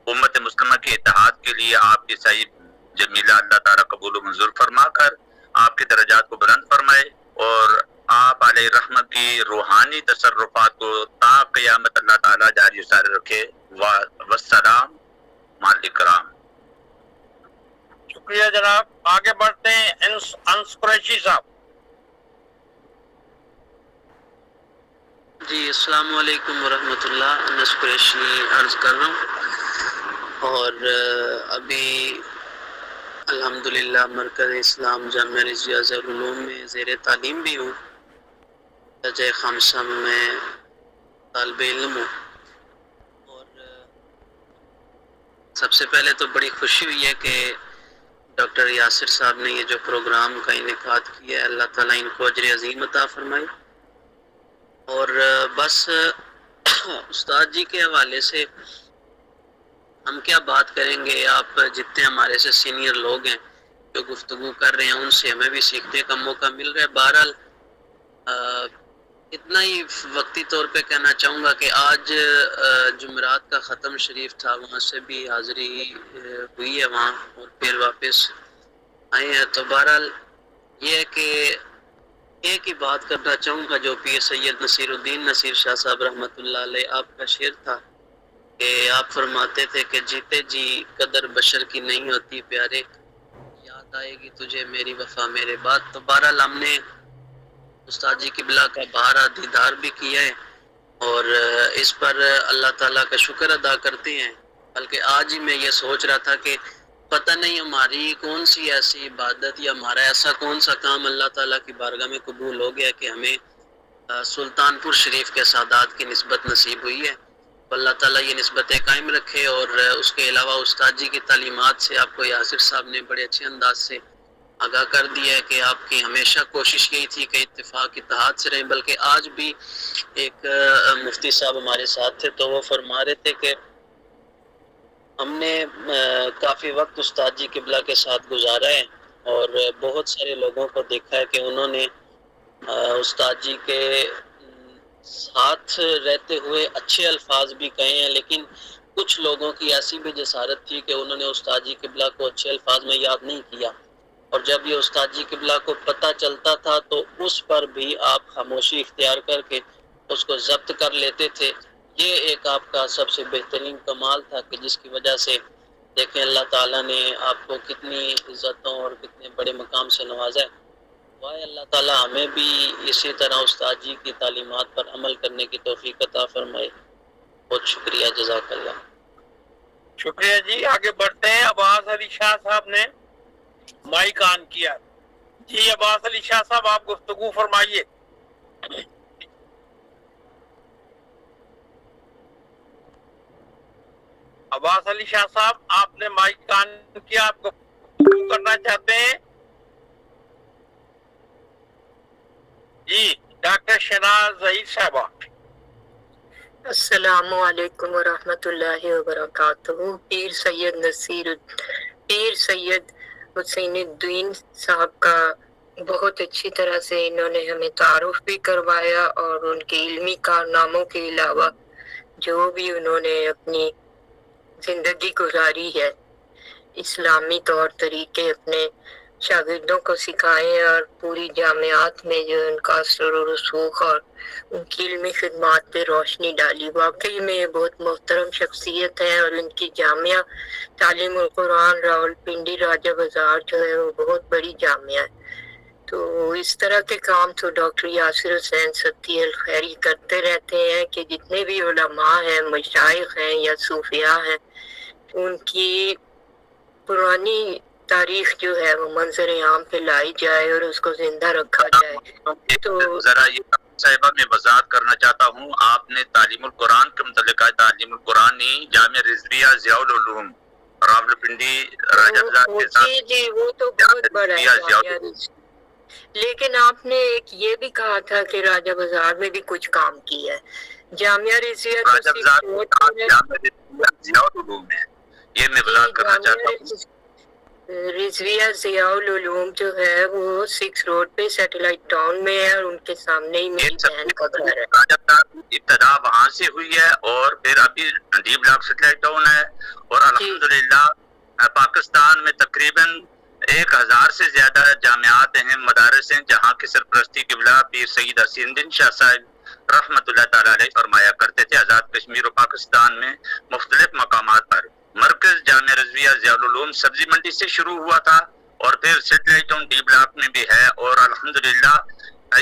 امت مسلمہ کے اتحاد کے لیے آپ کی صحیح جمیلہ اللہ تعالیٰ قبول و منظور فرما کر آپ کے درجات کو بلند فرمائے، اور آپ علیہ رحمت کی روحانی تصرفات کو تا قیامت اللہ تعالیٰ جاری سارے رکھے. والسلام مالک کرام. شکریہ جناب. آگے بڑھتے ہیں. انس قریشی صاحب. جی السلام علیکم ورحمۃ اللہ. انس قریشی عرض کر رہا ہوں، اور ابھی الحمدللہ مرکز اسلام جامعہ رضویہ ضیاء العلوم میں زیر تعلیم بھی ہوں. درجہ خامسہ میں طالب علم ہوں. اور سب سے پہلے تو بڑی خوشی ہوئی ہے کہ ڈاکٹر یاسر صاحب نے یہ جو پروگرام کا انعقاد کیا ہے، اللہ تعالیٰ ان کو اجر عظیم عطا فرمائے. اور بس استاد جی کے حوالے سے ہم کیا بات کریں گے، آپ جتنے ہمارے سے سینئر لوگ ہیں جو گفتگو کر رہے ہیں ان سے ہمیں بھی سیکھنے کا موقع مل رہا ہے. بہرحال اتنا ہی وقتی طور پہ کہنا چاہوں گا کہ آج جمعرات کا ختم شریف تھا، وہاں سے بھی حاضری ہوئی ہے وہاں، اور پھر واپس آئے ہیں. تو بہرحال یہ ہے کہ ایک ہی بات کرنا چاہوں گا جو پیر سید نصیر الدین نصیر شاہ صاحب رحمۃ اللہ علیہ آپ کا شعر تھا کہ آپ فرماتے تھے کہ جیتے جی قدر بشر کی نہیں ہوتی پیارے، یاد آئے گی تجھے میری وفا میرے بعد. تو بہرحال ہم نے استاد جی قبلہ کا بہارا دیدار بھی کیا ہے اور اس پر اللہ تعالیٰ کا شکر ادا کرتے ہیں. بلکہ آج ہی میں یہ سوچ رہا تھا کہ پتہ نہیں ہماری کون سی ایسی عبادت یا ہمارا ایسا کون سا کام اللہ تعالیٰ کی بارگاہ میں قبول ہو گیا کہ ہمیں سلطان پور شریف کے سادات کی نسبت نصیب ہوئی ہے. اللہ تعالیٰ یہ نسبتیں قائم رکھے. اور اس کے علاوہ استاد جی کی تعلیمات سے آپ کو یاسر صاحب نے بڑے اچھے انداز سے آگاہ کر دیا ہے کہ آپ کی ہمیشہ کوشش یہی تھی کہ اتفاق اتحاد سے رہیں. بلکہ آج بھی ایک مفتی صاحب ہمارے ساتھ تھے تو وہ فرما رہے تھے کہ ہم نے کافی وقت استاد جی قبلہ کے ساتھ گزارا ہے اور بہت سارے لوگوں کو دیکھا ہے کہ انہوں نے استاد جی کے ساتھ رہتے ہوئے اچھے الفاظ بھی کہے ہیں، لیکن کچھ لوگوں کی ایسی بھی جسارت تھی کہ انہوں نے استاد جی قبلہ کو اچھے الفاظ میں یاد نہیں کیا، اور جب یہ استاد جی قبلہ کو پتہ چلتا تھا تو اس پر بھی آپ خاموشی اختیار کر کے اس کو ضبط کر لیتے تھے۔ یہ ایک آپ کا سب سے بہترین کمال تھا کہ جس کی وجہ سے دیکھیں اللہ تعالیٰ نے آپ کو کتنی عزتوں اور کتنے بڑے مقام سے نوازا ہے۔ وائے اللہ تعالیٰ ہمیں بھی اسی طرح استاد جی کی تعلیمات پر عمل کرنے کی توفیق عطا فرمائے۔ بہت شکریہ، جزاک اللہ۔ شکریہ جی، آگے بڑھتے ہیں۔ عباس علی شاہ صاحب نے مائک آن کیا۔ جی عباس علی شاہ صاحب، آپ گفتگو فرمائیے۔ عباس علی شاہ صاحب، آپ نے مائک آن کیا، آپ گفتگو کرنا چاہتے ہیں؟ جی ڈاکٹر شہناز ظہیر صاحبہ۔ السلام علیکم ورحمۃ اللہ وبرکاتہ۔ پیر سید حسین الدین صاحب کا بہت اچھی طرح سے انہوں نے ہمیں تعارف بھی کروایا، اور ان کے علمی کارناموں کے علاوہ جو بھی انہوں نے اپنی زندگی گزاری ہے، اسلامی طور طریقے اپنے شاگردوں کو سکھائے، اور پوری جامعات میں جو ان کا اثر و رسوخ اور ان کی علمی خدمات پہ روشنی ڈالی۔ واقعی میں یہ بہت محترم شخصیت ہے، اور ان کی جامعہ تعلیم القرآن راولپنڈی راجہ بازار جو ہے وہ بہت بڑی جامعہ ہے۔ تو اس طرح کے کام تو ڈاکٹر یاسر حسین ستی الخیری کرتے رہتے ہیں کہ جتنے بھی علماء ہیں، مشائخ ہیں یا صوفیاء ہیں، ان کی پرانی تاریخ جو ہے وہ منظر عام پہ لائی جائے اور اس کو زندہ رکھا جائے۔ تو ذرا یہ صاحبہ میں وضاحت کرنا چاہتا ہوں، آپ نے تعلیم القرآن کے متعلق تعلیم القرآن نہیں، جامعہ رضویہ ضیاء العلوم راولپنڈی راجہ بازار کے ساتھ۔ جی وہ تو بہت بڑا ہے، لیکن آپ نے ایک یہ بھی کہا تھا کہ راجہ بازار میں بھی کچھ کام کیا ہے۔ جامعہ رضویہ راجہ بازار ضیاء العلوم ہے، یہ میں وضاحت کرنا چاہتا ہوں۔ رضویہ ضیاء العلوم جو ہے وہ 6 روڈ پہ سیٹلائٹ ٹاؤن میں ہے، اور ان کے سامنے ہی میری بہن کا گھر ہے۔ راجہ بازار ابتدا وہاں سے ہوئی ہے، اور پھر ابھی ڈی بلاک سیٹلائٹ ٹاؤن ہے، اور الحمدللہ پاکستان میں تقریباً 1000 سے زیادہ جامعات ہیں، مدارس ہیں، جہاں کی سرپرستی قبلہ پیر سید حسین الدین شاہ صاحب رحمۃ اللہ تعالی علیہ فرمایا کرتے تھے۔ آزاد کشمیر و پاکستان میں مختلف مقامات پر مرکز جامعہ رضویہ ضیاء العلوم سبزی منڈی سے شروع ہوا تھا، اور پھر سیٹلائٹ ٹاؤن ڈی بلاک میں بھی ہے، اور الحمدللہ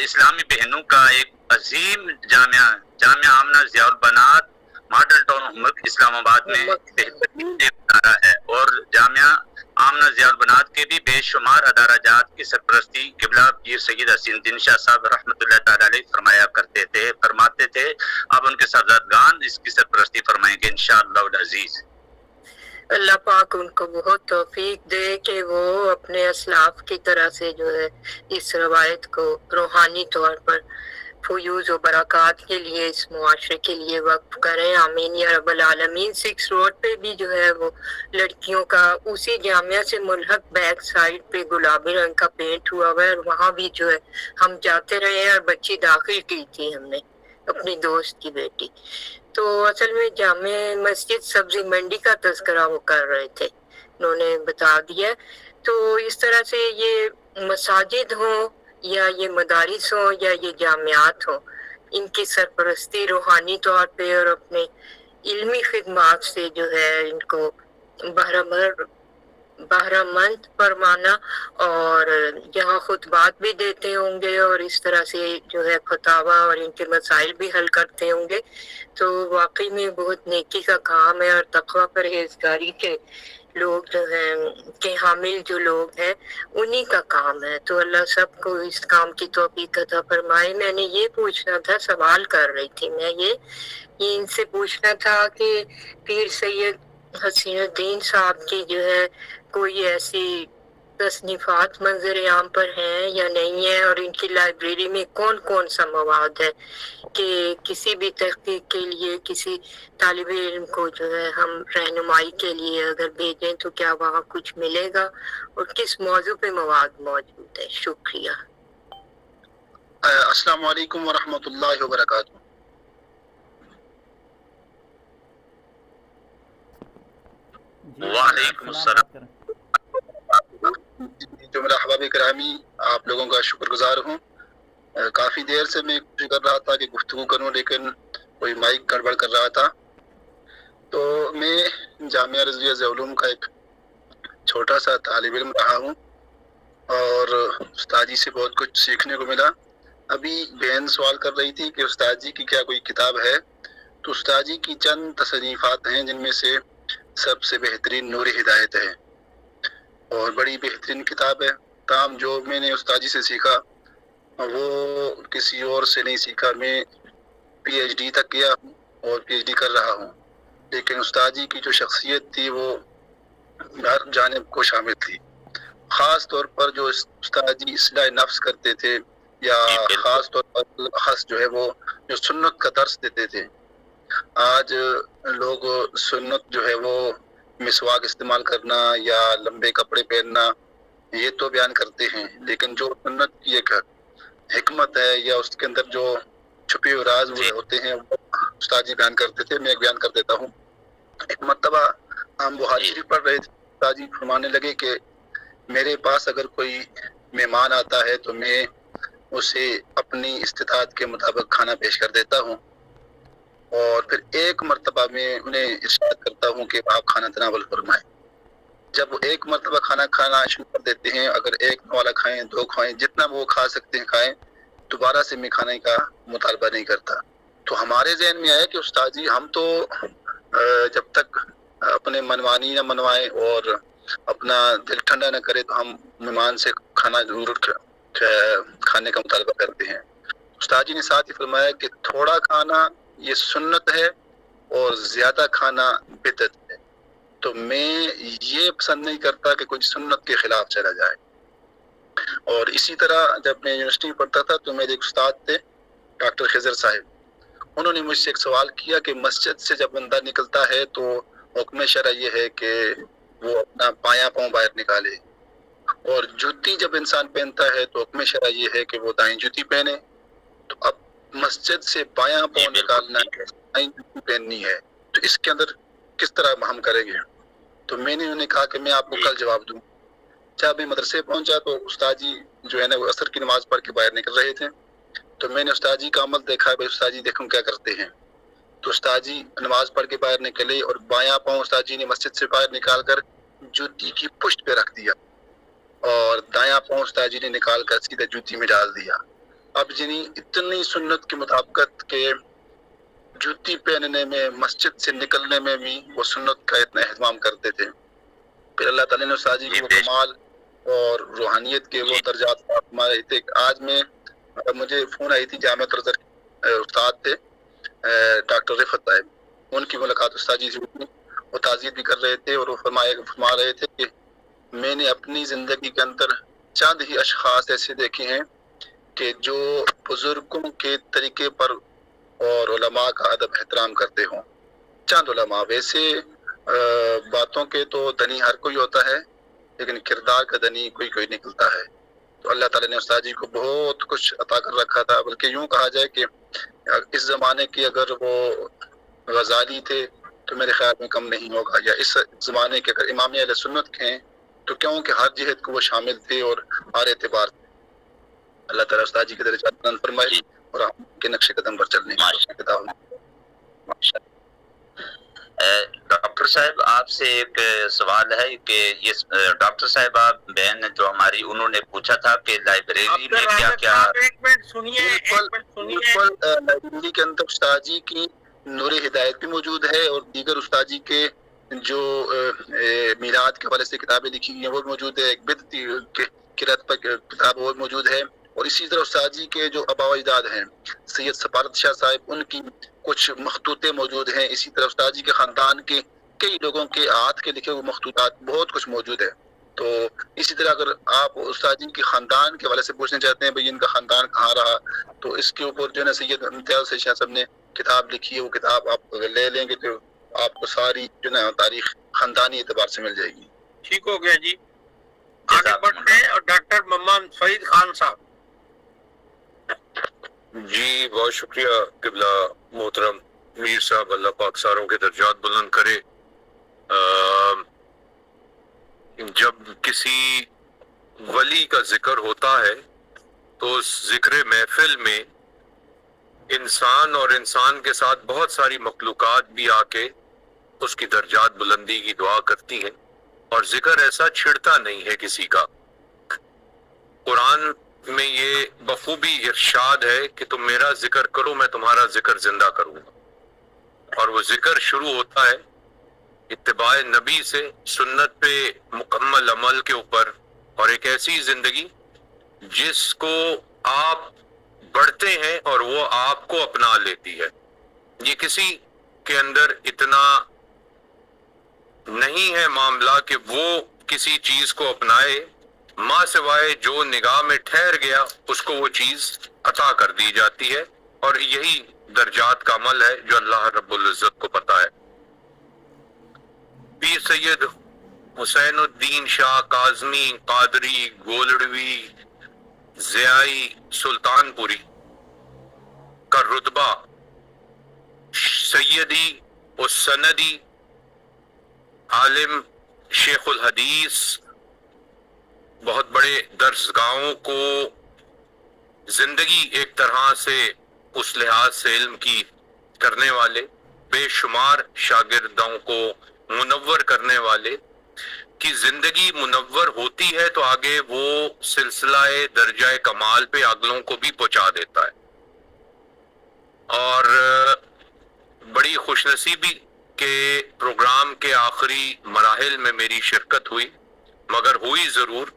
اسلامی بہنوں کا ایک عظیم جامعہ آمنہ ضیاء البنات ماڈل ٹاؤن اسلام آباد میں بہترین ایک ادارہ ہے، اور جامعہ آمنہ ضیاء البنات کے بھی بے شمار ادارہ جات کی سرپرستی قبلہ پیر سید حسین الدین شاہ صاحب رحمۃ اللہ تعالی علیہ فرماتے تھے۔ اب ان کے صاحبزادگان اس کی سرپرستی فرمائیں گے انشاءاللہ العزیز۔ اللہ پاک ان کو بہت توفیق دے کہ وہ اپنے اسلاف کی طرح سے جو ہے اس روایت کو روحانی طور پر فیوز و برکات کے لیے اس معاشرے کے لیے وقف کریں، آمین یا رب العالمین۔ 6 روڈ پہ بھی جو ہے وہ لڑکیوں کا اسی جامعہ سے ملحق بیک سائڈ پہ گلابی رنگ کا پینٹ ہوا ہوا ہے، اور وہاں بھی جو ہے ہم جاتے رہے ہیں، اور بچی داخل کی تھی ہم نے اپنی دوست کی بیٹی۔ تو اصل میں جامع مسجد سبزی منڈی کا تذکرہ وہ کر رہے تھے، انہوں نے بتا دیا۔ تو اس طرح سے یہ مساجد ہوں یا یہ مدارس ہوں یا یہ جامعات ہوں، ان کی سرپرستی روحانی طور پہ اور اپنے علمی خدمات سے جو ہے ان کو بہرہ مند فرمانا، اور جہاں خطبات بھی دیتے ہوں گے اور اس طرح سے جو ہے فتاوی اور ان کے مسائل بھی حل کرتے ہوں گے، تو واقعی میں بہت نیکی کا کام ہے، اور تقوی پرہیزگاری کے لوگ جو ہیں کے حامل جو لوگ ہیں انہی کا کام ہے۔ تو اللہ سب کو اس کام کی توفیق عطا فرمائے۔ میں نے یہ پوچھنا تھا، سوال کر رہی تھی میں یہ ان سے پوچھنا تھا کہ پیر سید حسین الدین صاحب کی جو ہے کوئی ایسی تصنیفات منظر عام پر ہیں یا نہیں ہیں، اور ان کی لائبریری میں کون کون سا مواد ہے کہ کسی بھی تحقیق کے لیے کسی طالب علم کو جو ہے ہم رہنمائی کے لیے اگر بھیجیں تو کیا وہاں کچھ ملے گا، اور کس موضوع پہ مواد موجود ہے؟ شکریہ۔ السلام علیکم ورحمۃ اللہ وبرکاتہ۔ وعلیکم السلام۔ جو میرا احباب کرامی، آپ لوگوں کا شکر گزار ہوں۔ کافی دیر سے میں کوشش کر رہا تھا کہ گفتگو کروں، لیکن کوئی مائک گڑبڑ کر رہا تھا۔ تو میں جامعہ رضویہ علوم کا ایک چھوٹا سا طالب علم رہا ہوں، اور استاد جی سے بہت کچھ سیکھنے کو ملا۔ ابھی بہن سوال کر رہی تھی کہ استاد جی کی کیا کوئی کتاب ہے، تو استاد جی کی چند تصنیفات ہیں جن میں سے سب سے بہترین نور ہدایت ہے، اور بڑی بہترین کتاب ہے۔ کام جو میں نے استاد جی سے سیکھا وہ کسی اور سے نہیں سیکھا۔ میں پی ایچ ڈی تک گیا ہوں اور پی ایچ ڈی کر رہا ہوں، لیکن استاد جی کی جو شخصیت تھی وہ ہر جانب کو شامل تھی۔ خاص طور پر جو استاد جی اصلاح نفس کرتے تھے، یا خاص طور پر خاص جو ہے وہ جو سنت کا درس دیتے تھے۔ آج لوگ سنت جو ہے وہ مسواک استعمال کرنا یا لمبے کپڑے پہننا یہ تو بیان کرتے ہیں، لیکن جو سنت کی ایک حکمت ہے یا اس کے اندر جو چھپے ہوئے راز وہ ہوتے ہیں وہ استاد جی بیان کرتے تھے۔ میں ایک بیان کر دیتا ہوں۔ ایک مرتبہ ہم بخاری شریف پڑھ رہے تھے، استاد جی فرمانے لگے کہ میرے پاس اگر کوئی مہمان آتا ہے تو میں اسے اپنی استطاعت کے مطابق کھانا پیش کر دیتا ہوں، اور پھر ایک مرتبہ میں انہیں ارشاد کرتا ہوں کہ آپ کھانا تناول فرمائیں۔ جب وہ ایک مرتبہ کھانا کھانا شروع کر دیتے ہیں، اگر ایک والا کھائیں، دو کھائیں، جتنا وہ کھا سکتے ہیں کھائیں، دوبارہ سے میں کھانے کا مطالبہ نہیں کرتا۔ تو ہمارے ذہن میں آیا کہ استاد جی ہم تو جب تک اپنے منمانی نہ منوائیں اور اپنا دل ٹھنڈا نہ کرے تو ہم مہمان سے کھانا ضرور کھانے کا مطالبہ کرتے ہیں۔ استاد جی نے ساتھ ہی فرمایا کہ تھوڑا کھانا یہ سنت ہے اور زیادہ کھانا بدعت ہے، تو میں یہ پسند نہیں کرتا کہ کوئی سنت کے خلاف چلا جائے۔ اور اسی طرح جب میں یونیورسٹی میں پڑھتا تھا تو میرے ایک استاد تھے ڈاکٹر خضر صاحب، انہوں نے مجھ سے ایک سوال کیا کہ مسجد سے جب بندہ نکلتا ہے تو حکم شرع یہ ہے کہ وہ اپنا بایاں پاؤں باہر نکالے، اور جوتی جب انسان پہنتا ہے تو حکم شرع یہ ہے کہ وہ دائیں جوتی پہنے۔ تو اب مسجد سے بایاں پاؤں نکالنا ہے، دائیں جوتی پہننی ہے، تو اس کے اندر کس طرح ہم کریں گے؟ تو میں نے انہیں کہا کہ میں آپ کو کل جواب دوں۔ جب میں مدرسے پہنچا تو استاد جی جو ہے نا وہ عصر کی نماز پڑھ کے باہر نکل رہے تھے، تو میں نے استاد جی کا عمل دیکھا، بھائی استاد جی دیکھوں کیا کرتے ہیں۔ تو استاد جی نماز پڑھ کے باہر نکلے اور بایاں پاؤں استاد جی نے مسجد سے باہر نکال کر جوتی کی پشت پہ رکھ دیا، اور دایاں پاؤں استاد جی نے نکال کر سیدھا جوتی میں ڈال دیا۔ اب جنہیں اتنی سنت کی مطابقت کے جوتی پہننے میں، مسجد سے نکلنے میں بھی وہ سنت کا اتنا اہتمام کرتے تھے۔ پھر اللہ تعالیٰ نے استاد جی کو کمال اور روحانیت کے وہ درجات ہمارے تھے۔ آج میں مجھے فون آئی تھی، جامعہ الازہر استاد تھے ڈاکٹر رفعت صاحب، ان کی ملاقات استاد جی سے ہوئی، وہ تعزیت بھی کر رہے تھے، اور وہ فرما رہے تھے کہ میں نے اپنی زندگی کے اندر چند ہی اشخاص ایسے دیکھے ہیں کہ جو بزرگوں کے طریقے پر اور علماء کا ادب احترام کرتے ہوں۔ چند علماء، ویسے باتوں کے تو دنی ہر کوئی ہوتا ہے، لیکن کردار کا دنی کوئی کوئی نکلتا ہے۔ تو اللہ تعالیٰ نے استاد جی کو بہت کچھ عطا کر رکھا تھا، بلکہ یوں کہا جائے کہ اس زمانے کے اگر وہ غزالی تھے تو میرے خیال میں کم نہیں ہوگا، یا اس زمانے کے اگر امام اہل سنت کے ہیں تو کیوں کہ ہر جہت کو وہ شامل تھے اور ہر اعتبار سے۔ اللہ تعالیٰ استاد جی کے درجات بلند فرمائے اور ہم کے نقش قدم پر چلنے کی ماشاء ڈاکٹر صاحب آپ سے ایک سوال ہے کہ یہ ڈاکٹر صاحب آپ بہن جو ہماری انہوں نے پوچھا تھا کہ لائبریری میں کیا کیا لائبریری کے اندر استاد جی کی نور ہدایت بھی موجود ہے، اور دیگر استاد جی کے جو میلاد کے حوالے سے کتابیں لکھی ہیں وہ موجود ہے، ایک بدعتی قرأت پر کتاب وہ موجود ہے، اور اسی طرح استاد جی کے جو آباء و اجداد ہیں سید سفارت شاہ صاحب ان کی کچھ مخطوطے موجود ہیں، اسی طرح استاد جی کے خاندان کے کئی لوگوں کے ہاتھ کے لکھے ہوئے مخطوطات بہت کچھ موجود ہے۔ تو اسی طرح اگر آپ استاد جن کے خاندان کے حوالے سے پوچھنا چاہتے ہیں بھائی ان کا خاندان کہاں رہا، تو اس کے اوپر جو ہے نا سید امتیاز شاہ صاحب نے کتاب لکھی ہے، وہ کتاب آپ اگر لے لیں گے تو آپ کو ساری جو ہے نا تاریخ خاندانی اعتبار سے مل جائے گی. ٹھیک ہو گیا جی. آگے بڑھتے ہیں اور ڈاکٹر محمد فرید خان صاحب. جی بہت شکریہ قبلہ محترم میر صاحب، اللہ پاک ساروں کے درجات بلند کرے. جب کسی ولی کا ذکر ہوتا ہے تو اس ذکر محفل میں انسان اور انسان کے ساتھ بہت ساری مخلوقات بھی آ کے اس کی درجات بلندی کی دعا کرتی ہیں، اور ذکر ایسا چھڑتا نہیں ہے کسی کا. قرآن میں یہ بخوبی ارشاد ہے کہ تم میرا ذکر کرو میں تمہارا ذکر زندہ کروں گا، اور وہ ذکر شروع ہوتا ہے اتباع نبی سے، سنت پہ مکمل عمل کے اوپر، اور ایک ایسی زندگی جس کو آپ بڑھتے ہیں اور وہ آپ کو اپنا لیتی ہے. یہ کسی کے اندر اتنا نہیں ہے معاملہ کہ وہ کسی چیز کو اپنائے، ماں سوائے جو نگاہ میں ٹھہر گیا اس کو وہ چیز عطا کر دی جاتی ہے، اور یہی درجات کا عمل ہے جو اللہ رب العزت کو پتہ ہے. پیر سید حسین الدین شاہ کاظمی قادری گولڑوی ضیائی سلطان پوری کا رتبہ سیدی و سندی عالم شیخ الحدیث، بہت بڑے درسگاہوں کو زندگی ایک طرح سے اس لحاظ سے علم کی کرنے والے، بے شمار شاگردوں کو منور کرنے والے کی زندگی منور ہوتی ہے تو آگے وہ سلسلہ درجہ کمال پہ اگلوں کو بھی پہنچا دیتا ہے. اور بڑی خوش نصیبی کہ پروگرام کے آخری مراحل میں میری شرکت ہوئی، مگر ہوئی ضرور.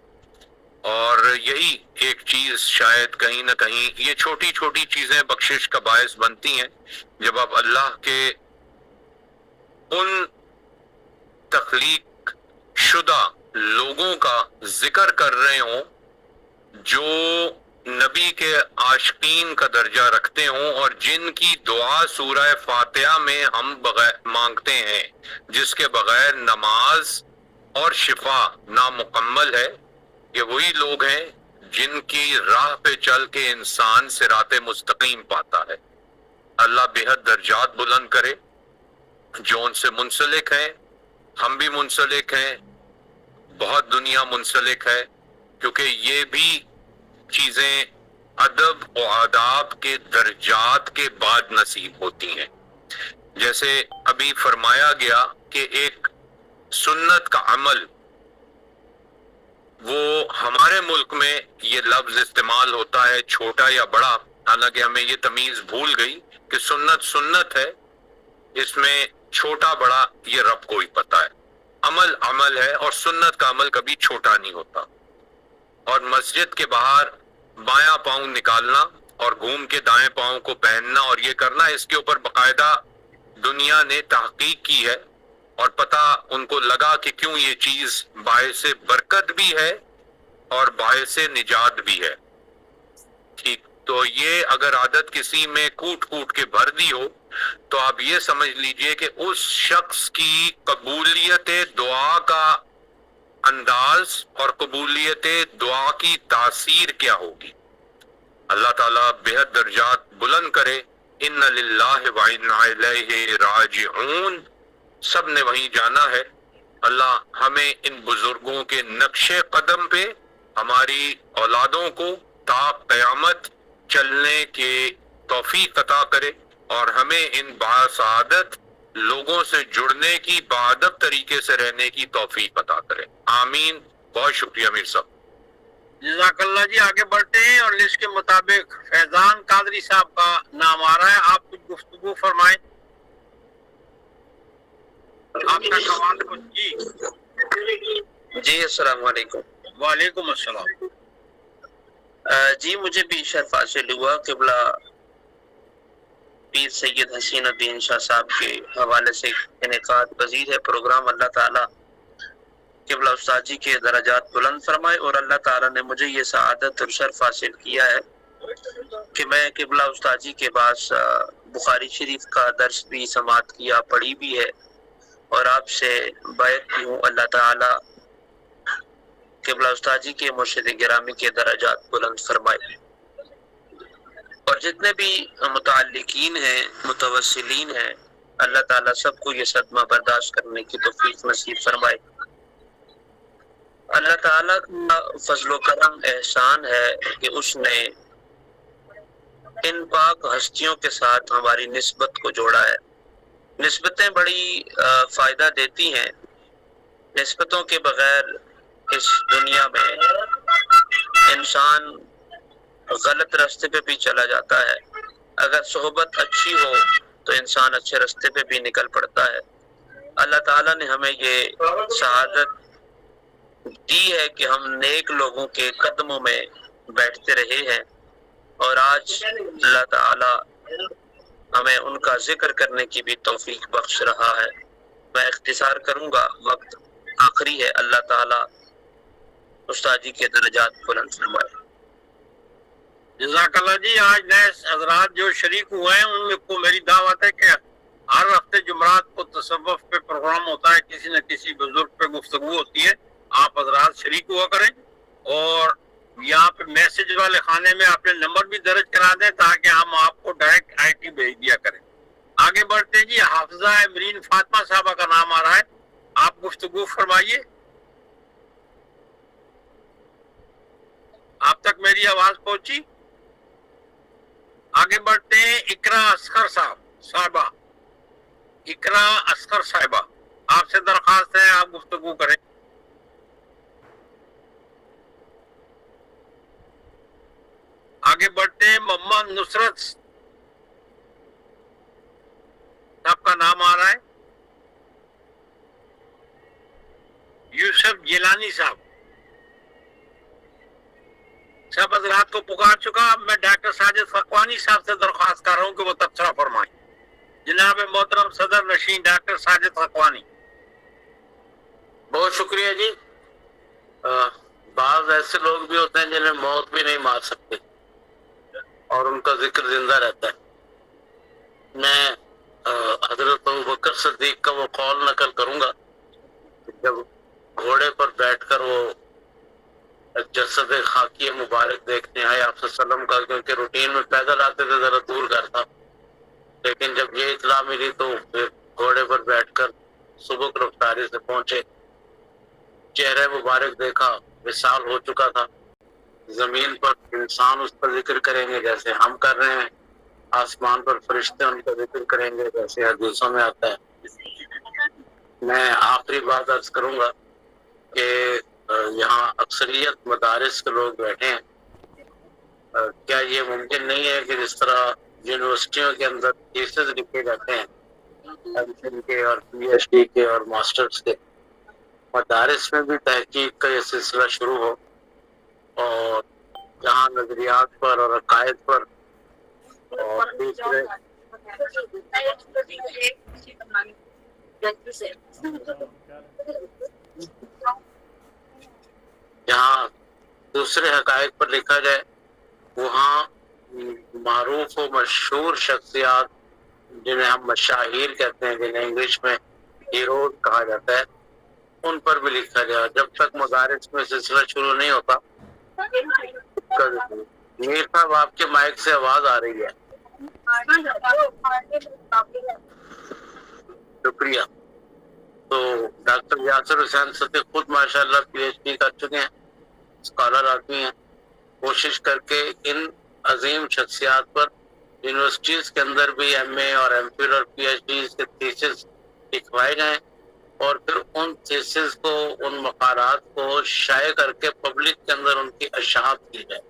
اور یہی ایک چیز شاید کہیں نہ کہیں یہ چھوٹی چھوٹی چیزیں بخشش کا باعث بنتی ہیں جب آپ اللہ کے ان تخلیق شدہ لوگوں کا ذکر کر رہے ہوں جو نبی کے عاشقین کا درجہ رکھتے ہوں، اور جن کی دعا سورہ فاتحہ میں ہم مانگتے ہیں، جس کے بغیر نماز اور شفا نامکمل ہے. یہ وہی لوگ ہیں جن کی راہ پہ چل کے انسان صراط مستقیم پاتا ہے. اللہ بہت درجات بلند کرے جو ان سے منسلک ہیں. ہم بھی منسلک ہیں، بہت دنیا منسلک ہے، کیونکہ یہ بھی چیزیں ادب و آداب کے درجات کے بعد نصیب ہوتی ہیں. جیسے ابھی فرمایا گیا کہ ایک سنت کا عمل، وہ ہمارے ملک میں یہ لفظ استعمال ہوتا ہے چھوٹا یا بڑا، حالانکہ ہمیں یہ تمیز بھول گئی کہ سنت سنت ہے، اس میں چھوٹا بڑا یہ رب کو ہی پتہ ہے. عمل عمل ہے، اور سنت کا عمل کبھی چھوٹا نہیں ہوتا. اور مسجد کے باہر بایاں پاؤں نکالنا اور گھوم کے دائیں پاؤں کو پہننا اور یہ کرنا، اس کے اوپر باقاعدہ دنیا نے تحقیق کی ہے، اور پتہ ان کو لگا کہ کیوں یہ چیز باعث برکت بھی ہے اور باعث نجات بھی ہے. ٹھیک، تو یہ اگر عادت کسی میں کوٹ کوٹ کے بھر دی ہو تو آپ یہ سمجھ لیجئے کہ اس شخص کی قبولیت دعا کا انداز اور قبولیت دعا کی تاثیر کیا ہوگی. اللہ تعالیٰ بہت درجات بلند کرے. ان للہ و انا الیہ راجعون، سب نے وہیں جانا ہے. اللہ ہمیں ان بزرگوں کے نقش قدم پہ ہماری اولادوں کو تا قیامت چلنے کے توفیق عطا کرے، اور ہمیں ان باسعادت لوگوں سے جڑنے کی، باادب طریقے سے رہنے کی توفیق عطا کرے. آمین. بہت شکریہ میر صاحب. جزاک اللہ جی. آگے بڑھتے ہیں اور لسٹ کے مطابق فیضان قادری صاحب کا نام آ رہا ہے. آپ کچھ گفتگو فرمائیں. آپ کا سوال جی السلام علیکم. وعلیکم السلام. جی مجھے بھی شرف حاصل ہوا قبلہ پیر سید حسین الدین شاہ صاحب کے حوالے سے انعقاد پذیر ہے پروگرام. اللہ تعالیٰ قبلہ استاد جی کے درجات بلند فرمائے، اور اللہ تعالیٰ نے مجھے یہ سعادت اور شرف حاصل کیا ہے کہ میں قبلہ استاد جی کے پاس بخاری شریف کا درس بھی سماعت کیا، پڑھی بھی ہے، اور آپ سے بیعت کی ہوں۔ اللہ تعالیٰ قبلہ استاد جی کے مرشد گرامی کے درجات بلند فرمائے، اور جتنے بھی متعلقین ہیں، متوسلین ہیں، اللہ تعالیٰ سب کو یہ صدمہ برداشت کرنے کی توفیق نصیب فرمائے۔ اللہ تعالیٰ کا فضل و کرم احسان ہے کہ اس نے ان پاک ہستیوں کے ساتھ ہماری نسبت کو جوڑا ہے۔ نسبتیں بڑی فائدہ دیتی ہیں، نسبتوں کے بغیر اس دنیا میں انسان غلط راستے پہ بھی چلا جاتا ہے۔ اگر صحبت اچھی ہو تو انسان اچھے راستے پہ بھی نکل پڑتا ہے۔ اللہ تعالیٰ نے ہمیں یہ سعادت دی ہے کہ ہم نیک لوگوں کے قدموں میں بیٹھتے رہے ہیں، اور آج اللہ تعالیٰ ہمیں ان کا ذکر کرنے کی بھی توفیق بخش رہا ہے۔ میں اختصار کروں گا، وقت آخری ہے۔ اللہ تعالیٰ استاد جی کے درجات بلند فرمائے۔ جزاک اللہ جی۔ آج نئے حضرات جو شریک ہوئے ہیں ان کو میری دعوت ہے کہ ہر ہفتے جمعرات کو تصوف پہ پروگرام ہوتا ہے، کسی نہ کسی بزرگ پہ گفتگو ہوتی ہے، آپ حضرات شریک ہوا کریں، اور یہاں پہ میسج والے خانے میں اپنے نمبر بھی درج کرا دیں تاکہ ہم آپ کو ڈائریکٹ آئی ٹی بھیج دیا کریں۔ آگے بڑھتے جی، حافظہ امرین فاطمہ صاحبہ کا نام آ رہا ہے، آپ گفتگو فرمائیے۔ آپ تک میری آواز پہنچی؟ آگے بڑھتے ہیں، اقرا اصغر صاحبہ، اقرا اصغر صاحبہ، آپ سے درخواست ہے آپ گفتگو کریں۔ آگے بڑھتے ہیں، محمد نصرت صاحب کا نام آ رہا ہے، یوسف جیلانی صاحب، سب حضرات کو پکار چکا۔ اب میں ڈاکٹر ساجد فقوانی صاحب سے درخواست کر رہا ہوں کہ وہ تبصرہ فرمائیں۔ جناب محترم صدر نشین ڈاکٹر ساجد فقوانی۔ بہت شکریہ جی۔ بعض ایسے لوگ بھی ہوتے ہیں جنہیں موت بھی نہیں مار سکتے اور ان کا ذکر زندہ رہتا ہے۔ میں حضرت ابوبکر صدیق کا وہ قول نقل کروں گا، جب گھوڑے پر بیٹھ کر وہ جسد خاکی مبارک دیکھنے آئے آپ صلی اللہ علیہ وسلم کا، کیونکہ روٹین میں پیدل آتے تھے، ذرا دور گھر تھا، لیکن جب یہ اطلاع ملی تو گھوڑے پر بیٹھ کر سبک رفتاری سے پہنچے، چہرہ مبارک دیکھا، وصال ہو چکا تھا۔ زمین پر انسان اس پر ذکر کریں گے جیسے ہم کر رہے ہیں، آسمان پر فرشتے ان کا ذکر کریں گے جیسے حدیثوں میں آتا ہے۔ میں آخری بات عرض کروں گا کہ یہاں اکثریت مدارس کے لوگ بیٹھے ہیں، کیا یہ ممکن نہیں ہے کہ جس طرح یونیورسٹیوں کے اندر تھیسز لکھے جاتے ہیں ایم فل کے اور پی ایچ ڈی کے اور ماسٹرز کے، مدارس میں بھی تحقیق کا یہ سلسلہ شروع ہو، اور جہاں نظریات پر اور عقائد پر اور دوسرے جہاں دوسرے حقائق پر لکھا جائے، وہاں معروف و مشہور شخصیات جنہیں ہم مشاہیر کہتے ہیں، جنہیں انگلش میں ہیروز کہا جاتا ہے، ان پر بھی لکھا جائے۔ جب تک مدارس میں سلسلہ شروع نہیں ہوتا۔ میر صاحب آپ کے مائک سے آواز آ رہی ہے، شکریہ۔ تو ڈاکٹر یاسر حسین صدیق خود ماشاءاللہ پی ایچ ڈی کر چکے ہیں، اسکالر آدمی ہیں۔ کوشش کر کے ان عظیم شخصیات پر یونیورسٹیز کے اندر بھی ایم اے اور ایم فل اور پی ایچ ڈیز کے تھیسز لکھوائے جائیں، اور پھر ان تھیسز کو، ان مقالات کو شائع کر کے پبلک کے اندر ان کی اشاعت کی جائے،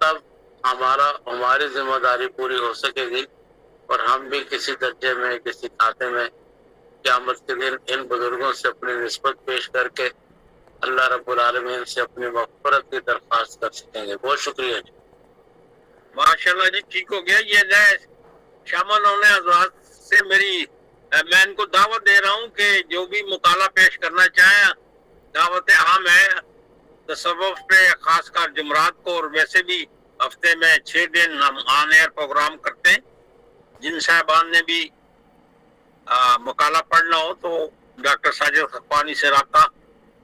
تب ہماری ذمہ داری پوری ہو سکے گی، اور ہم بھی کسی درجے میں، کسی کھاتے میں قیامت کے دن ان بزرگوں سے اپنی نسبت پیش کر کے اللہ رب العالمین سے اپنی مغفرت کی درخواست کر سکیں گے۔ بہت شکریہ جی۔ ماشاءاللہ جی، ٹھیک ہو گیا۔ یہ نئے شامل ہونے حضرات سے میں ان کو دعوت دے رہا ہوں کہ جو بھی مطالعہ پیش کرنا چاہیں دعوت عام ہے تصوف پہ، خاص کر جمعرات کو، اور ویسے بھی ہفتے میں 6 دن ہم آن ایئر پروگرام کرتے ہیں. جن صاحبان نے بھی مقالہ پڑھنا ہو تو ڈاکٹر ساجد خقانی سے رابطہ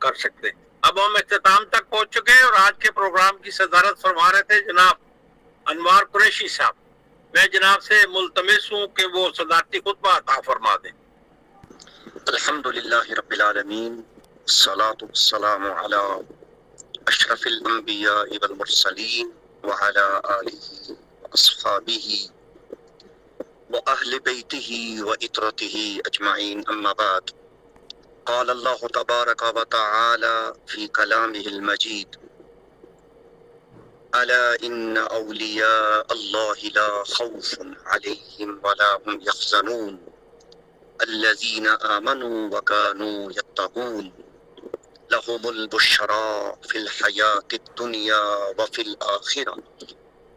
کر سکتے. اب ہم اختتام تک پہنچ چکے ہیں اور آج کے پروگرام کی صدارت فرما رہے تھے جناب انوار قریشی صاحب. میں جناب سے ملتمس ہوں کہ وہ صدارتی خطبہ عطا فرما دیں. الحمدللہ رب العالمین، الصلاة والسلام علی اشرف الانبیاء والمرسلین وعلی آلہ واصحابہ واہل بیتہ وعطرتہ اجمعین، اما بعد. قال اللہ تبارک و تعالی فی کلامہ المجید: الا ان اولیاء اللہ لا خوف علیہم ولا هم یحزنون الذین آمنوا وكانوا يتقون لهم البشرى في الحياة الدنيا وفي الآخرة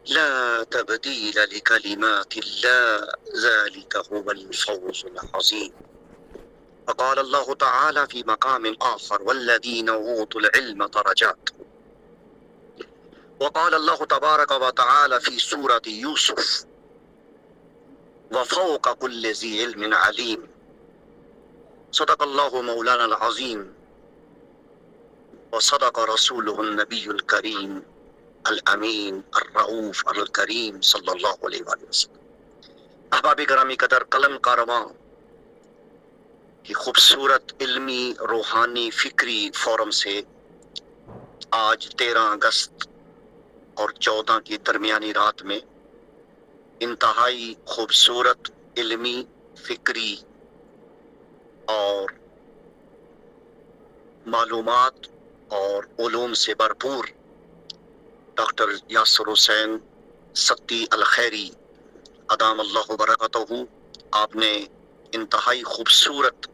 لا تبديل لكلمات الله ذلك هو الفوز العظيم. وقال الله تعالى في مقام آخر: والذين أوتوا العلم درجات. وقال الله تبارك وتعالى في سورة يوسف: وفوق كل ذي علم عليم. صدق الله مولانا العظيم وصدق رسوله النبي الكريم الأمين الرؤوف الكريم صلی اللہ علیہ وآلہ وسلم. احباب گرامی قدر، قلم کارواں کی خوبصورت علمی، روحانی، فکری فورم سے آج 13 اگست اور 14 کی درمیانی رات میں انتہائی خوبصورت علمی، فکری اور معلومات اور علوم سے بھرپور ڈاکٹر یاسر حسین ستی الخیری ادام اللہ برکتہ، آپ نے انتہائی خوبصورت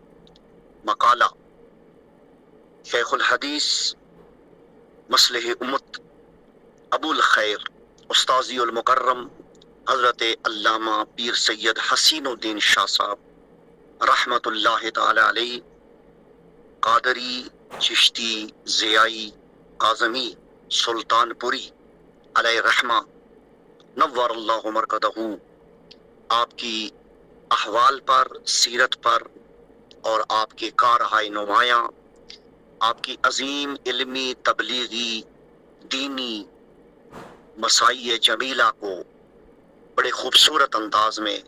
مقالہ شیخ الحدیث مصلح امت ابو الخیر استاذی المکرم حضرت علامہ پیر سید حسین الدین شاہ صاحب رحمت اللہ تعالی علیہ، قادری، چشتی، زیائی، اعظمی، سلطان پوری علیہ رحمہ نور اللہ مرکدہ، آپ کی احوال پر، سیرت پر اور آپ کے کارہائے نمایاں، آپ کی عظیم علمی، تبلیغی، دینی مسائی جمیلہ کو بڑے خوبصورت انداز میں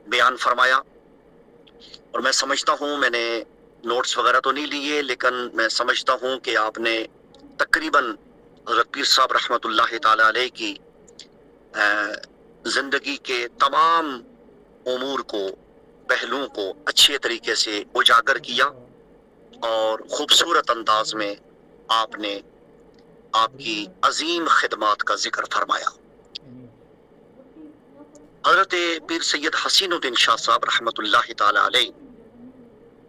بیان فرمایا. اور میں سمجھتا ہوں، میں نے نوٹس وغیرہ تو نہیں لیے، لیکن میں سمجھتا ہوں کہ آپ نے تقریباً حضرت پیر صاحب رحمۃ اللہ تعالی علیہ کی زندگی کے تمام امور کو، پہلوؤں کو اچھے طریقے سے اجاگر کیا اور خوبصورت انداز میں آپ نے آپ کی عظیم خدمات کا ذکر فرمایا. حضرت پیر سید حسین الدین شاہ صاحب رحمۃ اللہ تعالی علیہ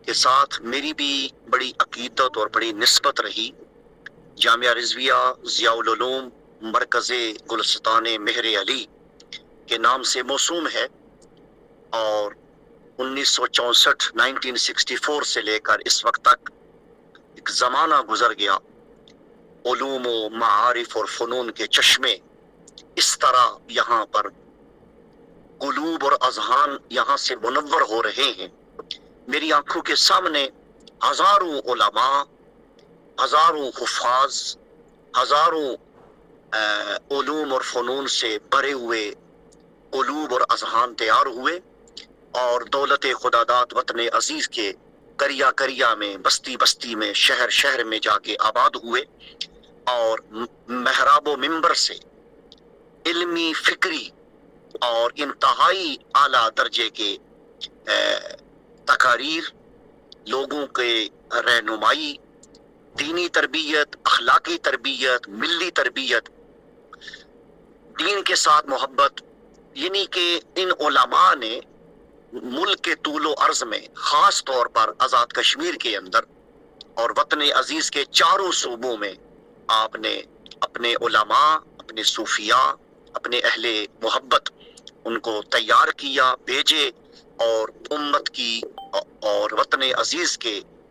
کے ساتھ میری بھی بڑی عقیدت اور بڑی نسبت رہی. جامعہ رضویہ ضیاء العلوم مرکز گلستان مہر علی کے نام سے موسوم ہے، اور 1964 سے لے کر اس وقت تک ایک زمانہ گزر گیا. علوم و معارف اور فنون کے چشمے اس طرح یہاں پر قلوب اور اذہان یہاں سے منور ہو رہے ہیں. میری آنکھوں کے سامنے ہزاروں علماء، ہزاروں حفاظ، ہزاروں علوم اور فنون سے بھرے ہوئے قلوب اور اذہان تیار ہوئے، اور دولت خداداد وطن عزیز کے کریا کریا میں، بستی بستی میں، شہر شہر میں جا کے آباد ہوئے، اور محراب و منبر سے علمی، فکری اور انتہائی اعلیٰ درجے کے تقاریر، لوگوں کے رہنمائی، دینی تربیت، اخلاقی تربیت، ملی تربیت، دین کے ساتھ محبت، یعنی کہ ان علماء نے ملک کے طول و عرض میں، خاص طور پر آزاد کشمیر کے اندر اور وطن عزیز کے چاروں صوبوں میں، آپ نے اپنے علماء، اپنے صوفیاء، اپنے اہل محبت ان کو تیار کیا، بھیجے، اور امت کی اور وطن عزیز کے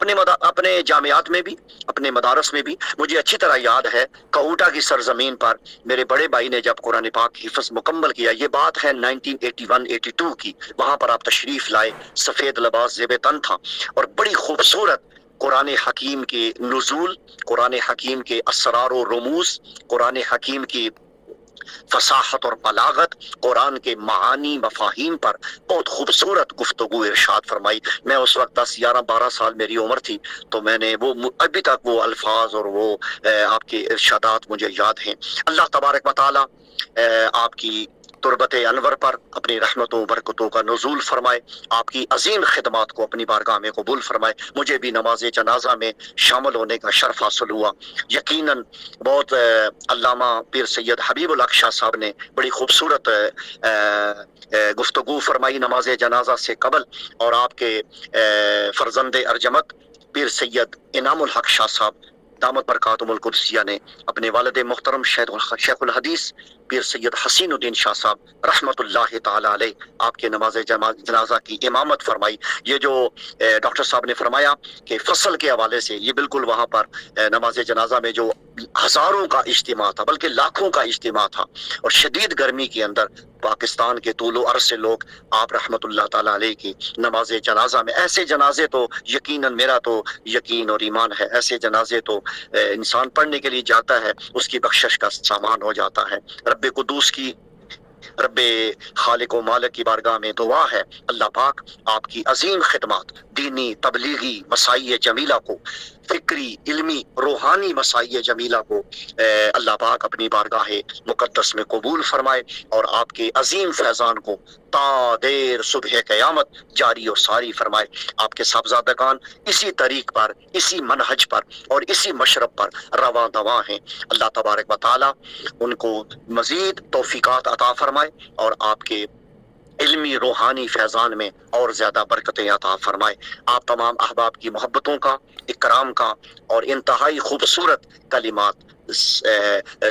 اپنے جامعات میں بھی، اپنے مدارس میں بھی مجھے اچھی طرح یاد ہے کوٹا کی سرزمین پر میرے بڑے بھائی نے جب قرآن پاک کی حفظ مکمل کیا، یہ بات ہے 1981-82 کی، وہاں پر آپ تشریف لائے، سفید لباس زیب تن تھا اور بڑی خوبصورت قرآن حکیم کے نزول، قرآن حکیم کے اسرار و رموز، قرآن حکیم کی فصاحت اور بلاغت، قرآن کے معانی مفاہیم پر بہت خوبصورت گفتگو ارشاد فرمائی۔ میں اس وقت 10 11 12 سال میری عمر تھی، تو میں نے وہ ابھی تک وہ الفاظ اور وہ آپ کے ارشادات مجھے یاد ہیں۔ اللہ تبارک و تعالی آپ کی تربت انور پر اپنی رحمتوں برکتوں کا نزول فرمائے، آپ کی عظیم خدمات کو اپنی بارگاہ میں قبول فرمائے۔ مجھے بھی نماز جنازہ میں شامل ہونے کا شرف حاصل ہوا۔ یقیناً بہت علامہ پیر سید حبیب الحق شاہ صاحب نے بڑی خوبصورت گفتگو فرمائی نماز جنازہ سے قبل، اور آپ کے فرزند ارجمت پیر سید انعام الحق شاہ صاحب دامت برکاتہم القدسیہ نے اپنے والد محترم شیخ الحدیث پیر سید حسین الدین شاہ صاحب رحمت اللہ تعالی علیہ آپ کے نماز جنازہ کی امامت فرمائی۔ یہ جو ڈاکٹر صاحب نے فرمایا کہ فصل کے حوالے سے، یہ بالکل وہاں پر نماز جنازہ میں جو ہزاروں کا اجتماع تھا بلکہ لاکھوں کا اجتماع تھا، اور شدید گرمی کے اندر پاکستان کے طول و عرض سے لوگ آپ رحمت اللہ تعالی علیہ کی نماز جنازہ میں، ایسے جنازے تو یقیناً میرا تو یقین اور ایمان ہے، ایسے جنازے تو انسان پڑھنے کے لیے جاتا ہے اس کی بخشش کا سامان ہو جاتا ہے۔ رب قدوس کی، رب خالق و مالک کی بارگاہ میں دعا ہے اللہ پاک آپ کی عظیم خدمات، دینی تبلیغی مسائی جمیلہ کو، فکری علمی روحانی مسائی جمیلہ کو اللہ پاک اپنی بارگاہ مقدس میں قبول فرمائے، اور آپ کے عظیم فیضان کو تا دیر صبح قیامت جاری و ساری فرمائے۔ آپ کے صاحبزادگان اسی طریق پر، اسی منہج پر اور اسی مشرب پر رواں دواں ہیں، اللہ تبارک و تعالی ان کو مزید توفیقات عطا فرمائے اور آپ کے علمی روحانی فیضان میں اور زیادہ برکتیں عطا فرمائے۔ آپ تمام احباب کی محبتوں کا، اکرام کا اور انتہائی خوبصورت کلمات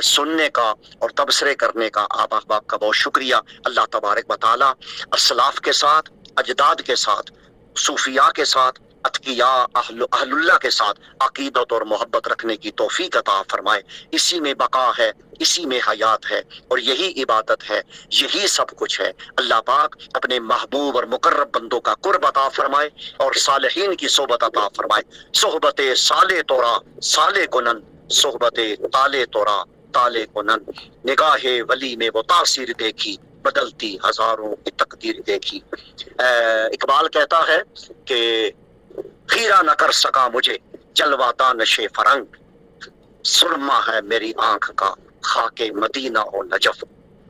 سننے کا اور تبصرے کرنے کا آپ احباب کا بہت شکریہ۔ اللہ تبارک و تعالی اسلاف کے ساتھ، اجداد کے ساتھ، صوفیاء کے ساتھ، اتقیاء اہل اللہ کے ساتھ عقیدت اور محبت رکھنے کی توفیق عطا فرمائے۔ اسی میں بقا ہے، اسی میں حیات ہے، اور یہی عبادت ہے، یہی سب کچھ ہے۔ اللہ پاک اپنے محبوب اور مقرب بندوں کا قرب عطا فرمائے اور صالحین کی صحبت عطا فرمائے۔ صحبت صالح تورا صالح کنن، صحبت تالے تورا تالے کنن، نگاہ ولی میں وہ تاثیر دیکھی، بدلتی ہزاروں کی تقدیر دیکھی۔ اقبال کہتا ہے کہ خیرہ نہ کر سکا مجھے جلوہ دانش فرنگ، سرما ہے میری آنکھ کا خاک مدینہ و نجف۔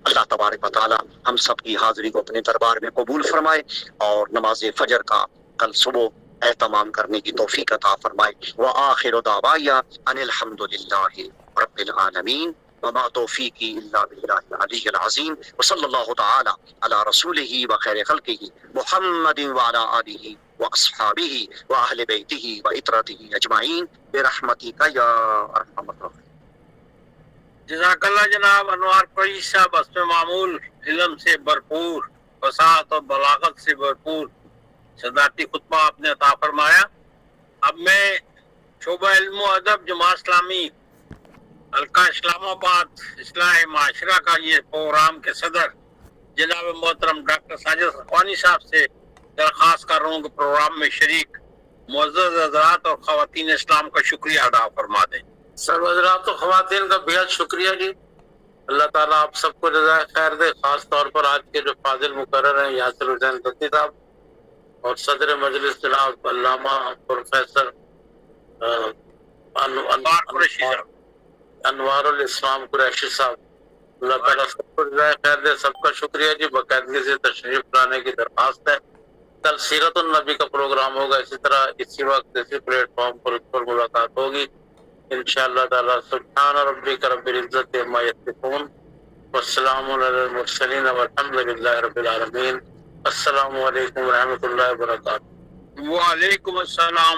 اللہ تبارک و تعالی ہم سب کی حاضری کو اپنے دربار میں قبول فرمائے اور نماز فجر کا کل صبح اہتمام کرنے کی توفیق عطا فرمائے۔ وآخر دعوایا ان الحمد للہ رب العالمین وما توفیقی الا باللہ العلی العظیم، وصلی اللہ تعالی علی رسولہ وخیر خلقہ محمد وعلی آلہ واصحابہ واہل بیتہ وعترتہ اجمعین برحمتک یا ارحم الراحمین۔ جزاک اللہ جناب انوار قریشی صاحب، اس میں معمول علم سے بھرپور، فصاحت اور بلاغت سے بھرپور صدارتی خطبہ آپ نے عطا فرمایا۔ اب میں شعبہ علم و ادب جماعت اسلامی حلقہ اسلام آباد اصلاح معاشرہ کا یہ پروگرام کے صدر جناب محترم ڈاکٹر ساجد حقانی صاحب سے درخواست کر رہا ہوں کہ پروگرام میں شریک معزز حضرات اور خواتین اسلام کا شکریہ ادا فرما دیں۔ سب حضرات و خواتین کا بہت شکریہ جی، اللہ تعالیٰ آپ سب کو جزائے خیر دے۔ خاص طور پر آج کے جو فاضل مقرر ہیں یاسر حسین دتی صاحب اور صدر مجلس جناب علامہ پروفیسر انوار الاسلام قریشی صاحب، اللہ تعالیٰ سب کو جزائے خیر دے۔ سب کا شکریہ جی، باقاعدگی سے تشریف لانے کی درخواست ہے۔ کل سیرت النبی کا پروگرام ہوگا، اسی طرح اسی وقت اسی پلیٹ فارم پر اس پر ملاقات ہوگی انشاءاللہ تعالی۔ سبحان ربک رب العزت عما یصفون والسلام علی المرسلین والحمد للہ رب العالمین۔ السلام علیکم ورحمۃ اللہ وبرکاتہ۔ وعلیکم السلام۔